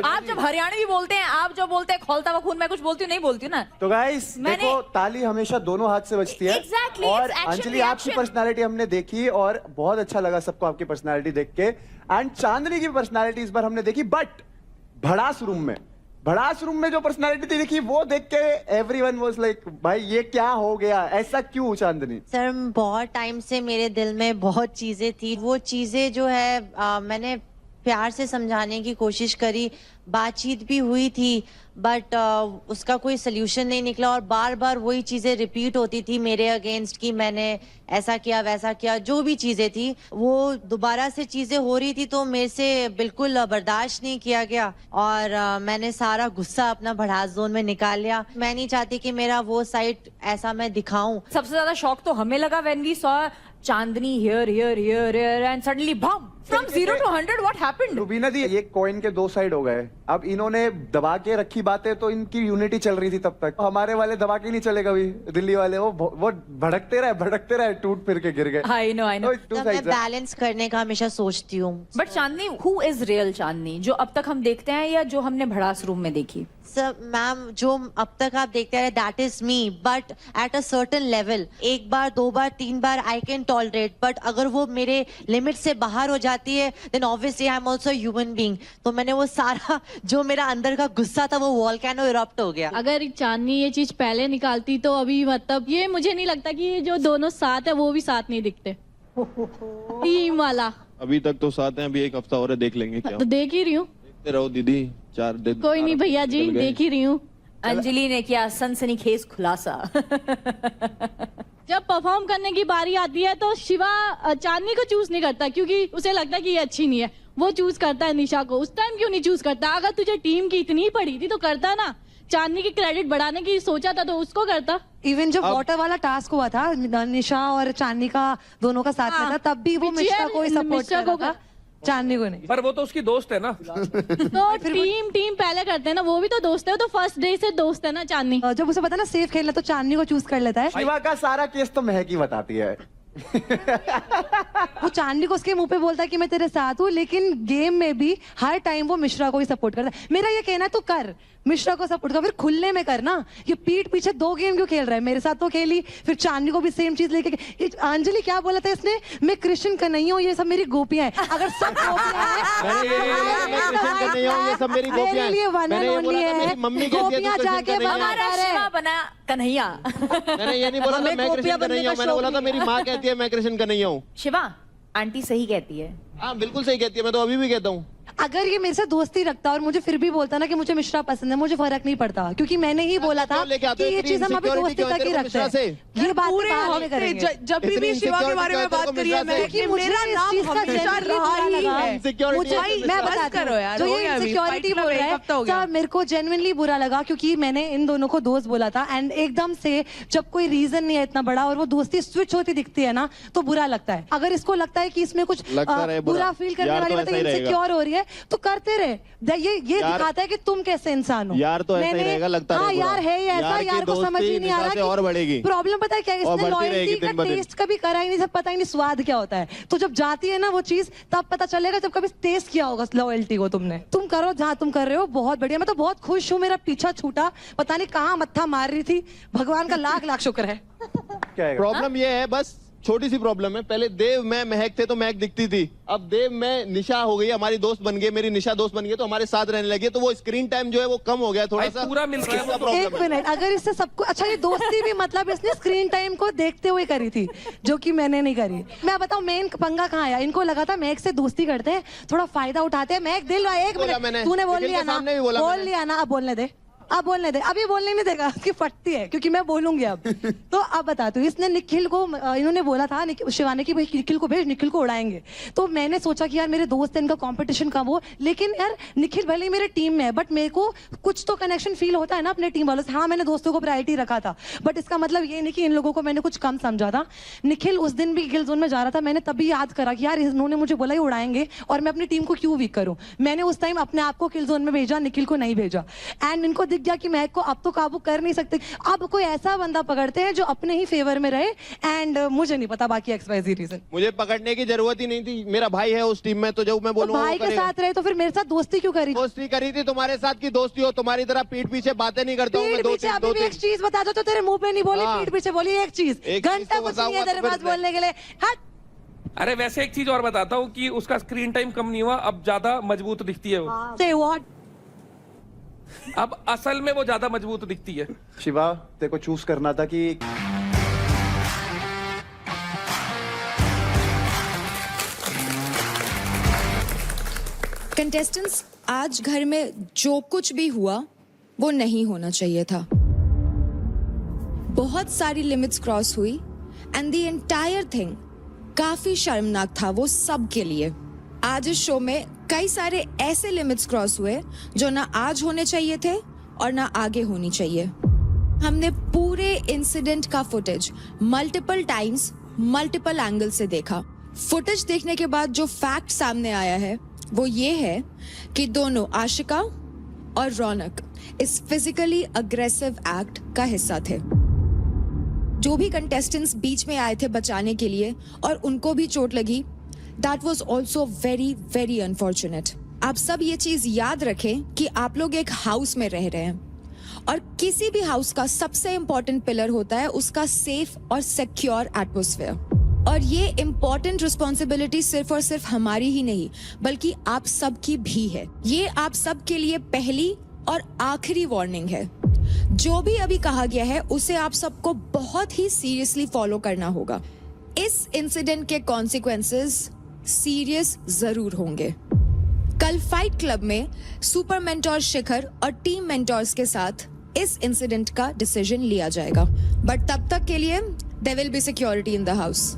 आप जब हरियाणवी बोलते हैं, आप जो बोलते हैं खोलता हुआ खून, मैं कुछ बोलती हूँ नहीं बोलती हूँ ना। तो गाइस देखो, ताली हमेशा दोनों हाथ से बजती है। और अंजलि आपकी पर्सनालिटी हमने देखी और बहुत अच्छा लगा सबको आपकी पर्सनालिटी देख के। एंड चांदनी की पर्सनालिटी इस बार हमने देखी, बट भड़ास रूम में जो पर्सनालिटी देखी वो देख के एवरीवन वाज लाइक भाई ये क्या हो गया, ऐसा क्यों चांदनी? सर बहुत टाइम से मेरे दिल में बहुत चीजें थी, वो चीजें जो है मैंने प्यार से समझाने की कोशिश करी, बातचीत भी हुई थी, बट उसका कोई सल्यूशन नहीं निकला और बार बार वही चीजें रिपीट होती थी मेरे अगेंस्ट कि मैंने ऐसा किया वैसा किया, जो भी चीजें थी वो दोबारा से चीजें हो रही थी, तो मेरे से बिल्कुल बर्दाश्त नहीं किया गया और मैंने सारा गुस्सा अपना भड़ास जोन में निकाल लिया। मैं नहीं चाहती कि मेरा वो साइड ऐसा मैं दिखाऊं। सबसे ज्यादा शॉक तो हमें लगा when we saw Chandni here and suddenly bam from 0 to 100 what happened? Rubina दी, ये कॉइन के 2 साइड हो गए। अब इन्होंने दबा के रखी बातें, तो इनकी यूनिटी चल रही थी तब तक। हमारे वाले दबा के नहीं चले कभी, दिल्ली वाले वो भड़कते रहे, टूट फिर के गिर गए। आई नो तो मैं बैलेंस करने का हमेशा सोचती हूँ। But Chandni, who is real Chandni, जो अब तक हम देखते हैं या जो हमने भड़ास रूम में देखी? सर मैम, जो अब तक आप देखते रहे that is me, but at a certain level. 1 बार 2 बार 3 बार आई कैन टॉलरेट, बट अगर वो मेरे लिमिट से बाहर हो जाती है then obviously I'm also human being. तो मैंने वो सारा जो मेरा अंदर का गुस्सा था वो वोल्केनो इरप्ट हो गया। अगर चांदनी ये चीज पहले निकालती तो अभी मतलब ये मुझे नहीं लगता कि ये जो दोनों साथ है वो भी साथ नहीं दिखते। टीम वाला अभी तक तो साथ हैं, अभी 1 हफ्ता और है, देख लेंगे क्या। तो देख ही रही हूँ, देखते रहो दीदी, 4 दिन। कोई नहीं भैया जी, देख ही रही हूँ। अंजलि ने किया सनसनीखेज खुलासा। जब परफॉर्म करने की बारी आती है तो शिवा चांदनी को चूज नहीं करता क्योंकि उसे लगता है कि ये अच्छी नहीं है, वो चूज करता है निशा को। उस टाइम क्यों नहीं चूज करता? अगर तुझे टीम की इतनी पड़ी थी तो करता ना, चांदनी की क्रेडिट बढ़ाने की सोचा था तो उसको करता। इवन जब वाटर वाला टास्क हुआ था, निशा और चांदनी का दोनों का साथ में था, तब भी वो मिश्रा को ही सपोर्ट कर रहा था, चांदनी को नहीं। पर वो तो उसकी दोस्त है ना। तो टीम पहले करते हैं ना, वो भी तो दोस्त है, वो तो फर्स्ट डे से दोस्त है ना चांदनी। जब उसे पता ना सेफ खेलना तो चांदनी को चूज कर लेता है। शिवा का सारा केस तो महक ही बताती है। वो चांदनी को उसके मुंह पे बोलता है कि मैं तेरे साथ हूँ, लेकिन गेम में भी हर टाइम वो मिश्रा को ही सपोर्ट करता है। मेरा ये कहना है तो कर, मिश्रा को सपोर्ट कर, फिर खुलने में करना। ये पीठ पीछे 2 गेम क्यों खेल रहा है? मेरे साथ तो खेली, फिर चांदनी को भी सेम चीज लेके। अंजलि क्या बोला था इसने? मैं कृष्ण कन्हैया हूँ, ये सब मेरी गोपियां हैं। अगर सब गोपियां गोपियां जाके बना कन्हैया। मैंने ये नहीं बोला था मैं कृष्ण कन्हैया हूँ, मैंने बोला था मेरी माँ कहती है मैं कृष्ण कन्हैया हूँ। शिवा आंटी सही कहती है। हाँ बिल्कुल सही कहती है, मैं तो अभी भी कहता हूँ। अगर ये मेरे से दोस्ती रखता और मुझे फिर भी बोलता ना कि मुझे मिश्रा पसंद है, मुझे फर्क नहीं पड़ता, क्योंकि मैंने ही बोला था कि ये चीज हम अभी दोस्ती तक ही रखते हैं। ये बात पूरे बाद में करेंगे। जब भी शिवा के बारे में बात करी है मैं, कि मेरा नाम हमेशा रहा ही है। मुझे मैं बता करो यार, जो हो ये गया अभी, इनसिक्योरिटी fight बोल club रहा एक हफ्ता हो है गया। सर, मेरे को जेन्युइनली बुरा लगा, क्योंकि मैंने इन दोनों को दोस्त बोला था एंड एकदम से जब कोई रीजन नहीं है इतना बड़ा और वो दोस्ती स्विच होती दिखती है ना, तो बुरा लगता है। अगर इसको लगता है कि इसमें कुछ बुरा फील करने वाली बात है, इनसिक्योर हो रही है, तो करते रहे। ये दिखाता है कि तुम कैसे इंसान हो। यार तो ऐसा ही रहेगा, लगता हाँ रहेगा। यार है ही ऐसा, यार को समझ ही नहीं आ रहा और बढ़ेगी। कि प्रॉब्लम पता है क्या है, इसने लॉयल्टी का टेस्ट कभी करा ही नहीं, सब पता ही नहीं स्वाद क्या होता है। तो जब जाती है ना वो चीज, तब पता चलेगा जब कभी टेस्ट किया होगा लॉयल्टी को तुमने। तुम करो जहाँ तुम कर रहे हो, बहुत बढ़िया। मैं तो बहुत खुश हूँ, मेरा पीछा छूटा, पता नहीं कहाँ मत्था मार रही थी, भगवान का लाख लाख शुक्र है। प्रॉब्लम ये है, बस छोटी सी प्रॉब्लम है। पहले देव में महक थे तो महक दिखती थी, अब देव में निशा हो गई, हमारी दोस्त बन गई, मेरी निशा दोस्त बन गई, तो हमारे साथ रहने लगी, तो वो स्क्रीन टाइम जो है वो कम हो गया थोड़ा सा। पूरा मिल रहा है। एक मिनट, अगर इससे सबको अच्छा, ये दोस्ती भी मतलब इसने स्क्रीन टाइम को देखते हुए करी थी, जो कि मैंने नहीं करी। मैं बताऊं मेन पंगा कहाँ आया, इनको लगा था महक से दोस्ती करते हैं, थोड़ा फायदा उठाते हैं। महक दिल, एक मिनट तूने बोल लिया ना, बोल लिया ना, अब बोलने दे, अब बोलने दे, अभी बोलने नहीं देगा कि फटती है, क्योंकि मैं बोलूंगी अब। तो अब बता तू, इसने निखिल को, इन्होंने बोला था शिवानी की भाई निखिल को भेज, निखिल को उड़ाएंगे। तो मैंने सोचा कि यार मेरे दोस्त हैं, इनका कंपटीशन कब हो, लेकिन यार निखिल भले ही मेरे टीम में है, बट मेरे को कुछ तो कनेक्शन फील होता है ना अपने टीम वालों से। हाँ मैंने दोस्तों को प्रायोरिटी रखा था, बट इसका मतलब ये नहीं कि इन लोगों को मैंने कुछ कम समझा था। निखिल उस दिन भी किल जोन में जा रहा था, मैंने तभी याद करा कि यार इन्होंने मुझे बोला ही उड़ाएंगे, और मैं अपनी टीम को क्यों वीक करूं। मैंने उस टाइम अपने आप को किल जोन में भेजा, निखिल को नहीं भेजा। एंड इनको दिख गया कि महक को अब तो काबू कर नहीं सकते, अब कोई ऐसा बंदा पकड़ते हैं जो अपने ही फेवर में रहे। एंड मुझे नहीं पता बाकी XYZ रीजन, मुझे पकड़ने की जरूरत ही नहीं थी, मेरा भाई है उस टीम में, तो जब मैं बोलूंगा भाई के साथ रहे, तो फिर मेरे साथ दोस्ती क्यों करी? दोस्ती करी थी तुम्हारे साथ की दोस्ती हो, तुम्हारी तरह पीठ पीछे बातें नहीं करता हूँ मैं। पीठ पीछे अभी भी एक चीज बता दो, तो तेरे मुंह पे नहीं बोली, पीठ पीछे बोली एक चीज, घंटा कुछ नहीं है तेरे पास बोलने के लिए। हट। अरे वैसे एक चीज और बताता हूँ कि उसका स्क्रीन टाइम कम नहीं हुआ, अब ज्यादा मजबूत दिखती है वो। Say what? अब असल में वो ज्यादा मजबूत दिखती है। शिवा तेरे को चूज करना था कि कंटेस्टेंट्स, आज घर में जो कुछ भी हुआ वो नहीं होना चाहिए था। बहुत सारी लिमिट्स क्रॉस हुई एंड द एंटायर थिंग काफी शर्मनाक था वो सब के लिए। आज इस शो में कई सारे ऐसे लिमिट्स क्रॉस हुए जो ना आज होने चाहिए थे और ना आगे होनी चाहिए। हमने पूरे इंसिडेंट का footage multiple times multiple angle से देखा। फुटेज देखने के बाद जो फैक्ट सामने आया है वो ये है कि दोनों आशिका और रौनक इस फिजिकली अग्रेसिव एक्ट का हिस्सा थे। जो भी कंटेस्टेंट्स बीच में आए थे बचाने के लिए और उनको भी चोट लगी, that was also very very unfortunate. आप सब ये चीज याद रखें कि आप लोग एक हाउस में रह रहे हैं, और किसी भी हाउस का सबसे इंपॉर्टेंट पिलर होता है उसका सेफ और सिक्योर एटमॉस्फेयर। और ये इंपॉर्टेंट रिस्पॉन्सिबिलिटी सिर्फ और सिर्फ हमारी ही नहीं बल्कि आप सबकी भी है। ये आप सब के लिए पहली और आखिरी वार्निंग है। जो भी अभी कहा गया है उसे आप सबको बहुत ही सीरियसली फॉलो करना होगा। इस इंसिडेंट के कॉन्सिक्वेंसेस सीरियस जरूर होंगे। कल फाइट क्लब में सुपर मेंटोर शिखर और टीम मेंटोर्स के साथ इस इंसिडेंट का डिसीजन लिया जाएगा, बट तब तक के लिए there will be security in the house.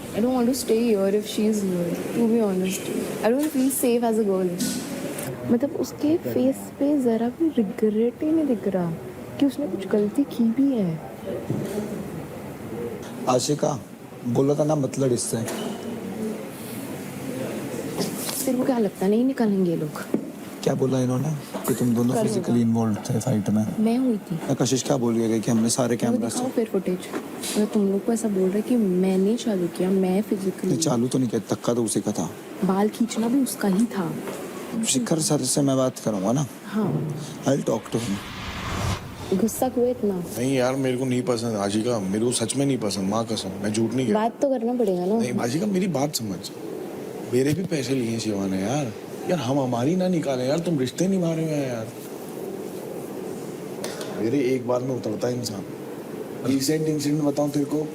I don't want to stay here if she's here, to be honest. I don't feel safe as a girl. मतलब उसके फेस पे जरा भी रिग्रेट ही नहीं दिख रहा कि उसने कुछ गलती की भी है। आशिका बोला था ना मतलब इससे। तेरे को क्या लगता है नहीं निकालेंगे ये लोग? क्या बोला इन्होंने कि तुम दोनों फिजिकली इन्वॉल्व थे फाइट में? मैं हुई थी। कशिश क्या बोल गई कि हमने सारे कैमरा दिखाओ फिर फुटेज। अगर तुम लोग को ऐसा बोल रहे कि मैंने चालू किया, मैं फिजिकली चालू तो नहीं किया, धक्का तो उसी का था। बाल खींचना भी उसका ही था। शिखर सर से मैं बात करूंगा ना। हाँ आई टॉक टू हिम। गुस्सा क्यों इतना? नहीं यार मेरे को नहीं पसंद आशिका, मेरे को सच में नहीं पसंद, माँ कसम, मैं झूठ नहीं कह। बात तो करना पड़ेगा ना। नहीं आशिका मेरी बात समझ, मेरे भी पैसे लिए हैं शिवा ने यार। यार हम हमारी ना निकाले यार, तुम रिश्ते निभा रहे हो यार। मेरे एक बार में उतरता है इंसान। रिसेंट इंसिडेंट बताऊं तेरे को,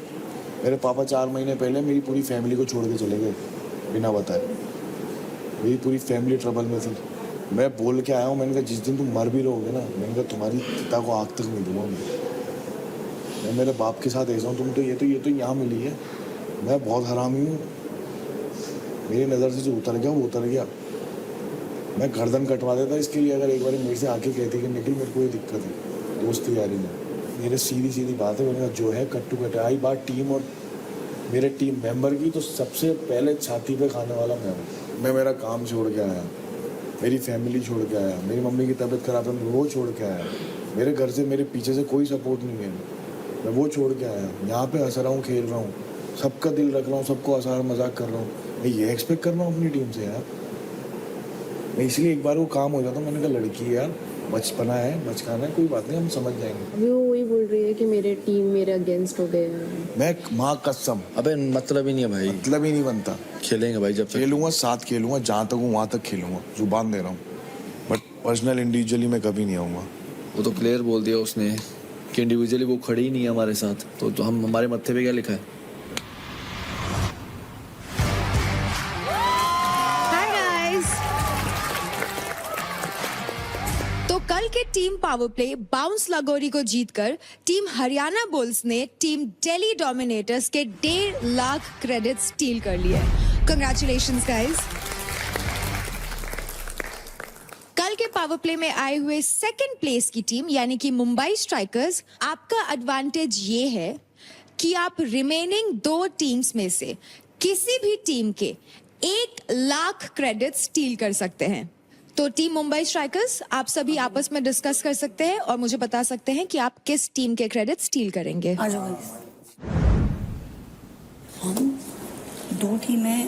मेरे पापा 4 महीने पहले मेरी पूरी फैमिली को छोड़ के चले गए बिना बताए। मेरी पूरी फैमिली ट्रबल में थी। मैं बोल के आया हूँ, मैंने कहा जिस दिन तुम मर भी रहोगे ना, मैंने कहा तुम्हारी पिता को आग तक नहीं दूंगा मैं मेरे बाप के साथ ऐसा हूँ। तुम तो ये तो यहाँ मिली है। मैं बहुत हरामी हूँ। मेरी नज़र से जो उतर गया वो उतर गया। मैं गर्दन कटवा देता इसके लिए अगर एक बार मेरे से आके कहती कि निखिल मेरे को ये दिक्कत है दोस्ती यारी में। मेरे सीधी बात है, मैंने कहा जो है कट टू कट। आई बात टीम और मेरे टीम मेंबर की, तो सबसे पहले छाती पे खाने वाला मैं हूँ। मैं मेरा काम छोड़ के आया, मेरी फैमिली छोड़ के आया, मेरी मम्मी की तबीयत खराब है मैं वो छोड़ के आया, मेरे घर से मेरे पीछे से कोई सपोर्ट नहीं है, मैं वो छोड़ के आया। यहाँ पे हंस रहा हूँ, खेल रहा हूँ, सबका दिल रख रहा हूँ, सबको हंसा मजाक कर रहा हूँ। मैं ये एक्सपेक्ट कर रहा हूँ अपनी टीम से यार। मैं इसलिए एक बार वो काम हो जाता, मैंने कहा लड़की है यार, बचपना है, बचकाना है, कोई बात नहीं, हम समझ जाएंगे। अभी वो वही बोल रही है कि मेरे टीम मेरे अगेंस्ट हो गए हैं। मैं माँ कसम, अबे मतलब ही नहीं है भाई, मतलब ही नहीं बनता। खेलेंगे भाई, जब खेलूंगा साथ खेलूंगा, जहाँ तक हूँ वहाँ तक खेलूंगा, जुबान दे रहा हूँ। बट पर्सनल इंडिविजुअली मैं कभी नहीं आऊँगा। वो तो क्लियर बोल दिया उसने कि इंडिविजुअली वो खड़ी ही नहीं है हमारे साथ, तो हम हमारे मत्थे पे क्या लिखा है? तो कल के टीम पावर प्ले बाउंस लगोरी को जीतकर टीम हरियाणा बुल्स ने टीम दिल्ली डोमिनेटर्स के 1.5 लाख क्रेडिट स्टील कर लिए। Congratulations guys. कल के पावर प्ले में आए हुए सेकंड प्लेस की टीम यानी कि मुंबई स्ट्राइकर्स, आपका एडवांटेज ये है कि आप रिमेनिंग 2 टीम्स में से किसी भी टीम के 1 लाख क्रेडिट स्टील कर सकते हैं। तो टीम मुंबई स्ट्राइकर्स, आप सभी आपस में डिस्कस कर सकते हैं और मुझे बता सकते हैं कि आप किस टीम के क्रेडिट स्टील करेंगे। आ जाओ। हम 2 टीम है,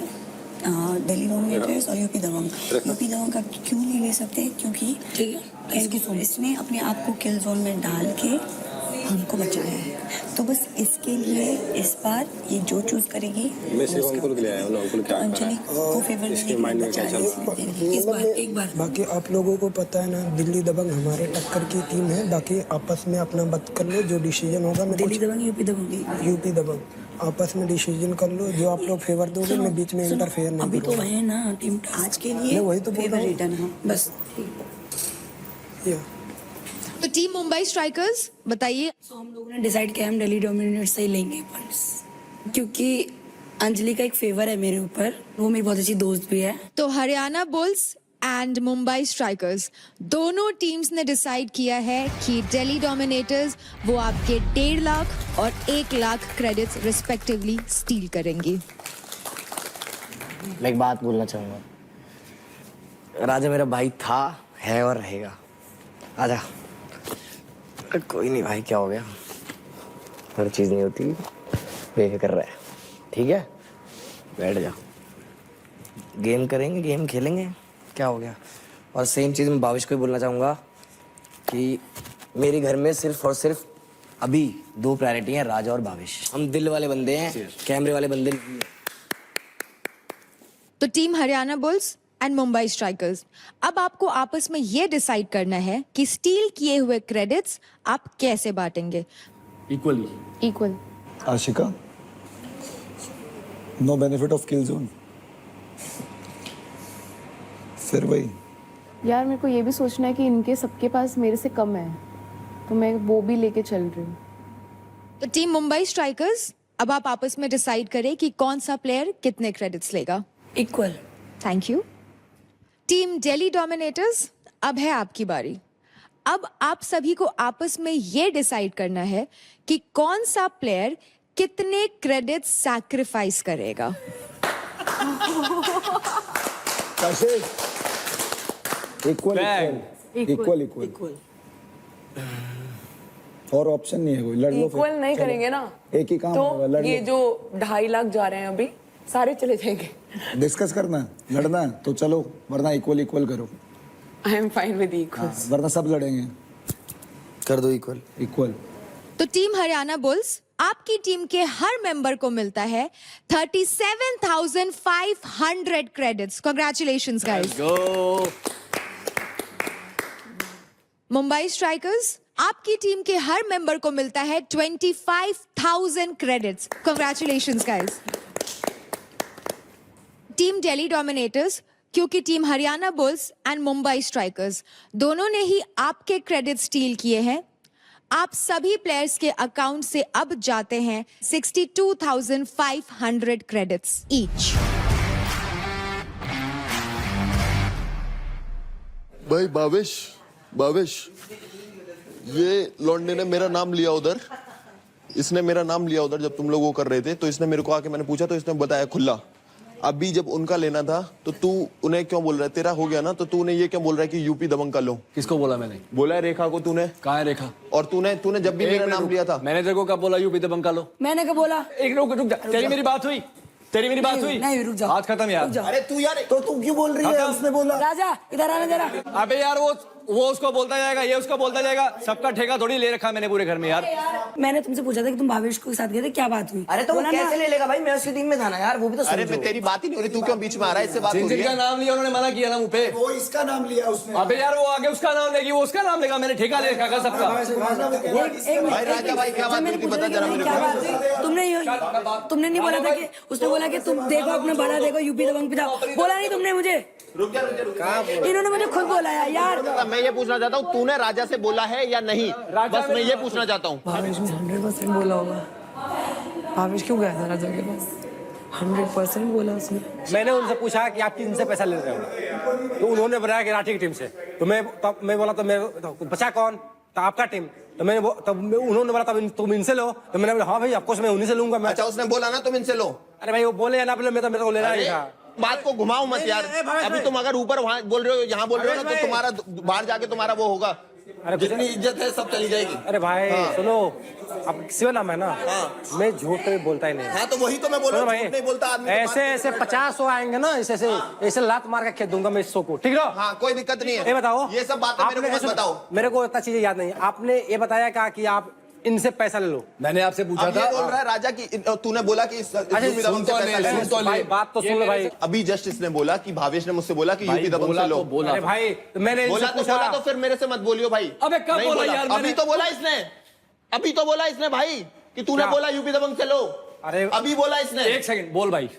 दिल्ली डोमिनेटर्स और यूपी दबंग। यूपी दबंग का क्यों नहीं ले सकते? क्योंकि इसने अपने आप को किल जोन में डाल के हमको बचाया है, तो बस इसके लिए इस बार ये जो चूज करेगी मैं सिर्फ अंकुल के लिए आया हूं। अंकुल क्या अंजलि को फेवर इसके माइंड में क्या चल रहा है इस बार एक बार। बाकी आप लोगों को पता है ना, दिल्ली दबंग हमारे टक्कर की टीम है। बाकी आपस में अपना बात कर लो, जो डिसीजन होगा। दिल्ली दबंग यूपी दबंग आपस में डिसीजन कर लो, जो आप लोग फेवर दोगे मैं बीच में इंटरफेयर नहीं अभी तो है ना टीम आज के लिए वही तो बोल रहा हूं। रिटर्न है बस। तो टीम मुंबई स्ट्राइकर्स बताइए। तो हम लोगों ने डिसाइड किया हम दिल्ली डोमिनेटर्स से ही लेंगे पॉइंट्स, क्योंकि अंजलि का एक फेवर है मेरे ऊपर, वो मेरी बहुत अच्छी दोस्त भी है। तो Haryana Bulls and Mumbai Strikers दोनों टीम्स ने डिसाइड किया है कि दिल्ली डोमिनेटर्स वो आपके 1.5 लाख और 1 लाख क्रेडिट्स रिस्पेक्टिवली स्टील करेंगी। मैं एक बात बोलना चाहूंगा, राजा मेरा भाई था, है और रहेगा। आजा। कोई नहीं भाई, क्या हो गया? हर चीज नहीं होती बेफिक्र रहे, ठीक है? बैठ जा, गेम करेंगे, गेम खेलेंगे, क्या हो गया? और सेम चीज मैं भाविश को भी बोलना चाहूंगा कि मेरे घर में सिर्फ और सिर्फ अभी 2 प्रायोरिटी हैं, राजा और भाविश। हम दिल वाले बंदे हैं, कैमरे वाले बंदे नहीं हैं। तो team Haryana Bulls and Mumbai strikers, अब आपको आपस में ये डिसाइड करना है कि स्टील किए हुए क्रेडिट्स आप कैसे बांटेंगे। Equal. Ashika, no benefit of kill zone. फिर वही यार, मेरे को ये भी सोचना है कि इनके सबके पास मेरे से कम है, तो मैं वो भी लेके चल रही हूँ। तो टीम मुंबई स्ट्राइकर्स, अब आप आपस में डिसाइड करें कि कौन सा प्लेयर कितने क्रेडिट्स लेगा। Equal. Thank you. Team Delhi Dominators, अब है आपकी बारी। अब आप सभी को आपस में ये डिसाइड करना है कि कौन सा प्लेयर कितने क्रेडिट्स सैक्रिफाइस करेगा। इक्वल और ऑप्शन नहीं है कोई। लड़ लो। इक्वल नहीं करेंगे ना, एक ही काम तो होगा, लड़ ये लो। जो 2.5 लाख जा रहे हैं अभी सारे चले जाएंगे। डिस्कस करना है, लड़ना है तो चलो, वरना इक्वल करो। I am fine with equal. वरना सब लड़ेंगे। कर दो इक्वल। तो टीम हरियाणा बुल्स, आपकी टीम के हर मेंबर को मिलता है 37,500 credits. Congratulations guys. Mumbai Strikers, आपकी टीम के हर मेंबर को मिलता है 25,000 credits. Congratulations guys. Team Delhi Dominators, क्योंकि team Haryana Bulls and Mumbai Strikers दोनों ने ही आपके क्रेडिट स्टील किए हैं, आप सभी प्लेयर्स के अकाउंट से अब जाते हैं 62,500 क्रेडिट्स ईच। भाई भावेश, ये लौंडे ने मेरा नाम लिया उधर, इसने मेरा नाम लिया उधर जब तुम लोग वो कर रहे थे, तो इसने मेरे को आके, मैंने पूछा तो इसने बताया खुला। अभी जब उनका लेना था तो तू उन्हें क्यों बोल रहा है? तेरा हो गया ना, तो तू उन्हें ये क्यों बोल रहा है कि यूपी दबंग का लो? किसको बोला मैंने? बोला है रेखा को तूने। कहाँ है रेखा? और तूने जब भी मेरा नाम लिया था, मैंने तेरे को कब बोला यूपी दबंग का लो? मैंने क्या बोला? एक रुक जा, तेरी मेरी बात हुई? नहीं रुक जा। हाथ खत्म यार। अरे तू यार, तो तू क्यों बोल रही है? उसने बोला। राजा इधर आना जरा। अबे यार वो उसको बोलता जाएगा, ये उसको बोलता जाएगा, सबका ठेका थोड़ी ले रखा मैंने पूरे घर में यार। मैंने तुमसे पूछा था कि तुम भावेश को साथ गए थे, क्या बात हुई? अरे तो वो कैसे ले लेगा भाई, मैं उसकी टीम में था ना यार, वो भी तो अरे तेरी बात ही नहीं हो रही, तू क्यों बीच में आ रहा है? इससे बात हो रही जिनका है। नाम लिया उन्होंने मना किया ना मुंह पे। वो इसका नाम लिया उसने। अबे यार वो आगे उसका नाम लेगी, वो उसका नाम लेगा, मैंने ठेका ले रखा सबका। भाई राजा भाई क्या बात हुई थी, बता जरा मेरे को। तुमने नहीं बोला था कि उसने बोला कि तुम देखो अपना बड़ा देखो, यूपी दबंग पे जाओ, बोला नहीं तुमने मुझे? इन्होंने मुझे खुद बोला यार। मैं ये पूछना चाहता हूँ, तूने राजा से बोला है या नहीं? बस मैं ये पूछना चाहता हूँ। भावेश ने 100% बोला होगा। भावेश क्यों गया था राजा के पास? 100% बोला उसने। मैंने उनसे पूछा कि आप किन से पैसा ले रहे हो, तो उन्होंने बताया कि राठी की टीम से। तो मैं बोला तो बचा कौन? तो आपका टीम। तो उन्होंने बोला तब तुम इनसे लो। तो मैंने बोला हाँ भाई ऑफकोर्स मैं उन्हीं से लूंगा। मैं अच्छा उसने बोला ना तुम इनसे लो। अरे भाई वो बोले या ना बोले, मैं तो मेरे को लेना नहीं था। बात को घुमाओ मत यार। अभी तुम अगर ऊपर वहां बोल रहे हो, यहाँ बोल रहे हो ना, तो तुम्हारा बाहर जाके तुम्हारा वो होगा। जितनी इज्जत है सब चली जाएगी। अरे भाई सुनो, अब शिव नाम है ना, मैं झूठ तो बोलता ही नहीं। हाँ तो वही तो मैं बोल रहा हूँ, झूठ नहीं बोलता आदमी। ऐसे 50 आएंगे ना, ऐसे लात मार के खेत दूंगा मैं इसको को। ठीक है? हाँ कोई दिक्कत नहीं है। ये बताओ, ये सब बातें मेरे को मत बताओ। मेरे को इतना चीजें याद नहीं है। आपने ये बताया क्या कि आप इनसे पैसा ले लो? मैंने आपसे पूछा था। ये बोल रहा है राजा कि तूने बोला कि बात तो सुन लो भाई। अभी जस्ट इसने बोला कि भावेश ने मुझसे बोला कि यूपी दबंग से लो। अरे भाई मैंने बोला तो फिर मेरे से मत बोलियो भाई। अबे कब बोला यार? अभी तो बोला इसने भाई कि तूने बोला यूपी दबंग से लो। अरे अभी बोला इसने। एक सेकंड बोल भाई।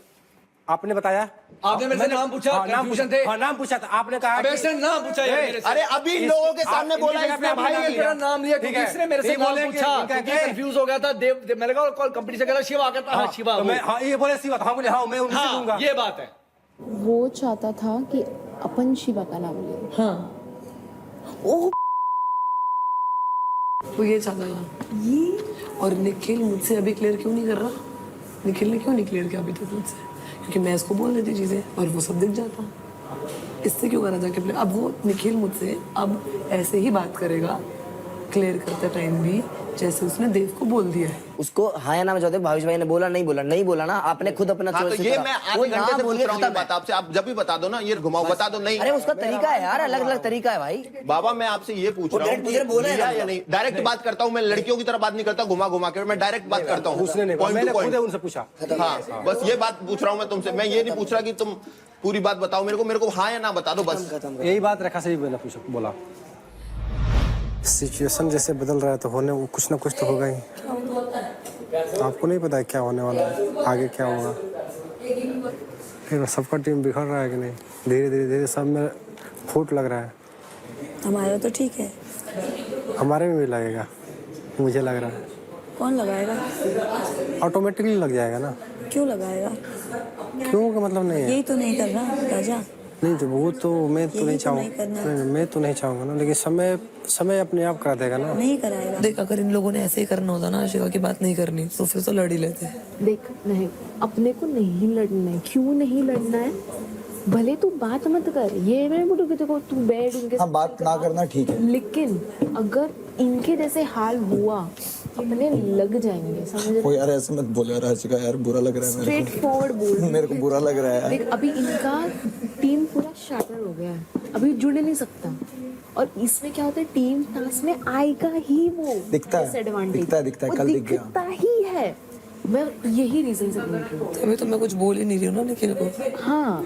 आपने बताया? आपने मेरे से नाम पूछा? नाम पूछा थे? हाँ नाम पूछा था। आपने कहा नाम पूछा यार। अरे अभी लोगों के सामने बोला इसने भाई, मेरा नाम लिया क्योंकि इसने मेरे से नाम पूछा, क्योंकि कंफ्यूज हो गया था। देव मैंने कहा कॉल कंपटीशन करा, शिवा कहता हाँ शिवा। हाँ ये बोले शिवा, हाँ बोले हाँ मैं उनसे दूंगा। ये बात है। वो चाहता था कि अपन शिवा का नाम ले। हाँ वो ये चाहता था ये। और निखिल मुझसे अभी क्लियर क्यों नहीं कर रहा? निखिल ने क्यों नहीं क्लियर किया अभी तक मुझसे? क्योंकि मैं इसको बोल देती चीजें और वो सब दिख जाता। इससे क्यों करा जाके प्ले? अब वो निखिल मुझसे अब ऐसे ही बात करेगा क्लियर करते टाइम भी, जैसे उसने देव को बोल दिया है। उसको हाँ या ना चाहते भावेश भाई ने बोला नहीं बोला ना, आपने खुद अपना हाँ, तो ये मैं आधे घंटे से पूछ रहा हूँ बात आपसे, आप जब भी बता दो ना, ये घुमाओ बता दो। नहीं अरे उसका तरीका है यार, अलग अलग तरीका है भाई। बाबा मैं आपसे ये पूछ रहा हूँ या नहीं, डायरेक्ट बात करता हूँ मैं, लड़कियों की तरह बात नहीं करता घुमा के, मैं डायरेक्ट बात करता हूँ। उनसे पूछा। हाँ बस ये बात पूछ रहा हूँ मैं तुमसे, मैं ये नहीं पूछ रहा कि तुम पूरी बात बताओ मेरे को हाँ या ना बता दो बस। यही बात रेखा से भी बोला। सिचुएशन जैसे बदल रहा है तो होने कुछ ना कुछ तो होगा ही। आपको नहीं पता है क्या होने वाला है, आगे क्या होगा। फिर सबका टीम बिखर रहा है कि नहीं, धीरे सब में फूट लग रहा है। हमारा तो ठीक है, हमारे में भी लगेगा, मुझे लग रहा है। कौन लगाएगा? ऑटोमेटिकली लग जाएगा ना। क्यों लगाएगा? क्यों का मतलब नहीं है। यही तो नहीं करना राजा। नहीं तो वो तो मैं तो नहीं चाहूँगा, मैं तो नहीं चाहूँगा ना, लेकिन समय अपने आप करा देगा ना। नहीं कराएगा। देख अगर इन लोगों ने ऐसे ही करना होता ना, शिवा की बात नहीं करनी तो फिर तो लड़ ही लेते। देख नहीं, अपने को नहीं लड़ना है। क्यों नहीं लड़ना है? भले तू बात मत कर, ये मैं बोलूँ कि देखो तू बैठ उनके हाँ बात ना करना ठीक है, लेकिन अगर इनके जैसे हाल हुआ अपने लग जाएंगे, समझ? कोई यार ऐसे मत बोल यार, यार बुरा लग रहा है स्ट्रेट फॉरवर्ड बोल। मेरे को बुरा लग रहा है। देख अभी इनका टीम पूरा शाटर हो गया है, अभी जुड़ नहीं सकता। और इसमें क्या होता है, टीम टास्क में आएगा ही वो दिखता है, कल दिख गया, दिखता ही है। मैं यही रीजन से बोल रही हूँ। अभी तो मैं कुछ बोल ही नहीं रही हूँ ना निखिल को। हाँ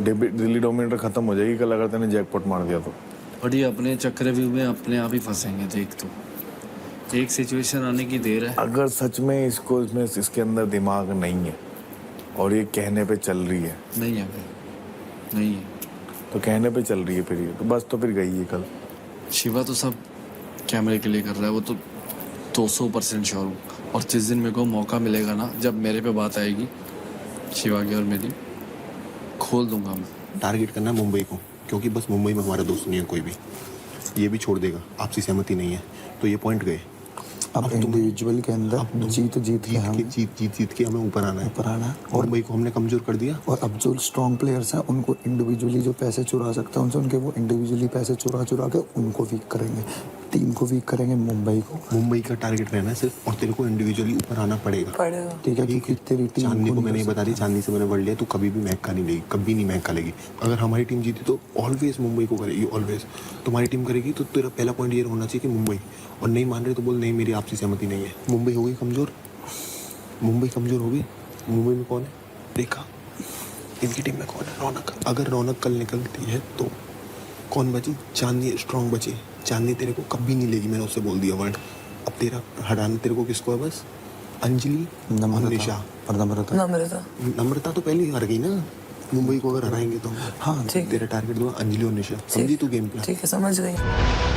दिल्ली डोमिनेटर खत्म हो जाएगी कल अगर तूने जैकपॉट मार दिया तो। और ये अपने चक्रव्यूह में अपने आप ही फंसेंगे, देख तो। एक सिचुएशन आने की देर है। अगर सच में इसको इसके अंदर दिमाग नहीं है और ये कहने पे चल रही है, नहीं है भाई, नहीं है तो कहने पे चल रही है फिर ये तो बस, तो फिर गई है कल। शिवा तो सब कैमरे के लिए कर रहा है, वो तो 200% श्योर हूँ। और जिस दिन मेरे को मौका मिलेगा ना, जब मेरे पे बात आएगी शिवा की और मेरी, खोल दूंगा मैं। टारगेट करना है मुंबई को, क्योंकि बस मुंबई में हमारा दोस्त नहीं है कोई भी, ये भी छोड़ देगा, आपसी सहमति नहीं है तो ये पॉइंट गए। अब इंडिविजुअल के अंदर जीत के हमें ऊपर आना है और मुंबई को हमने कमजोर कर दिया। और अब जो स्ट्रॉन्ग प्लेयर्स हैं उनको इंडिविजुअली जो पैसे चुरा सकते हैं उनसे उनके वो इंडिविजुअली पैसे चुरा के उनको वीक करेंगे, टीम को वीक करेंगे, मुंबई का टारगेट रहना है सिर्फ, और तेरे को इंडिविजुअली ऊपर आना पड़ेगा। ठीक है, क्योंकि तेरी टीम चांदनी को मैंने बता दी, चांदनी से मैंने वर्ल्ड लिया, तू कभी भी मैच का नहीं लेगी, कभी नहीं मैच का लेगी। अगर हमारी टीम जीती तो ऑलवेज मुंबई को करेगी, ऑलवेज। तुम्हारी टीम करेगी तो तेरा पहला पॉइंट ये होना चाहिए कि मुंबई, और नहीं मान रहे तो बोल नहीं मेरी आपसी सहमति नहीं है। मुंबई हो गई कमजोर, मुंबई कमजोर हो गई। मुंबई में कौन है देखा, इनकी टीम में कौन है, रौनक। अगर रौनक कल निकलती है तो कौन बची, चांदनी स्ट्रॉन्ग बची। चांदनी तेरे को कभी नहीं लेगी, मैंने उससे बोल दिया वर्ड। अब तेरा हटाना तेरे को किसको है, बस अंजलि, निशा और नम्रता तो पहले ही हार गई ना। मुंबई को अगर हराएंगे तो हाँ, तेरा टारगेट दूंगा अंजलि और निशा। समझी तू गेम प्लान? ठीक है, समझ गई।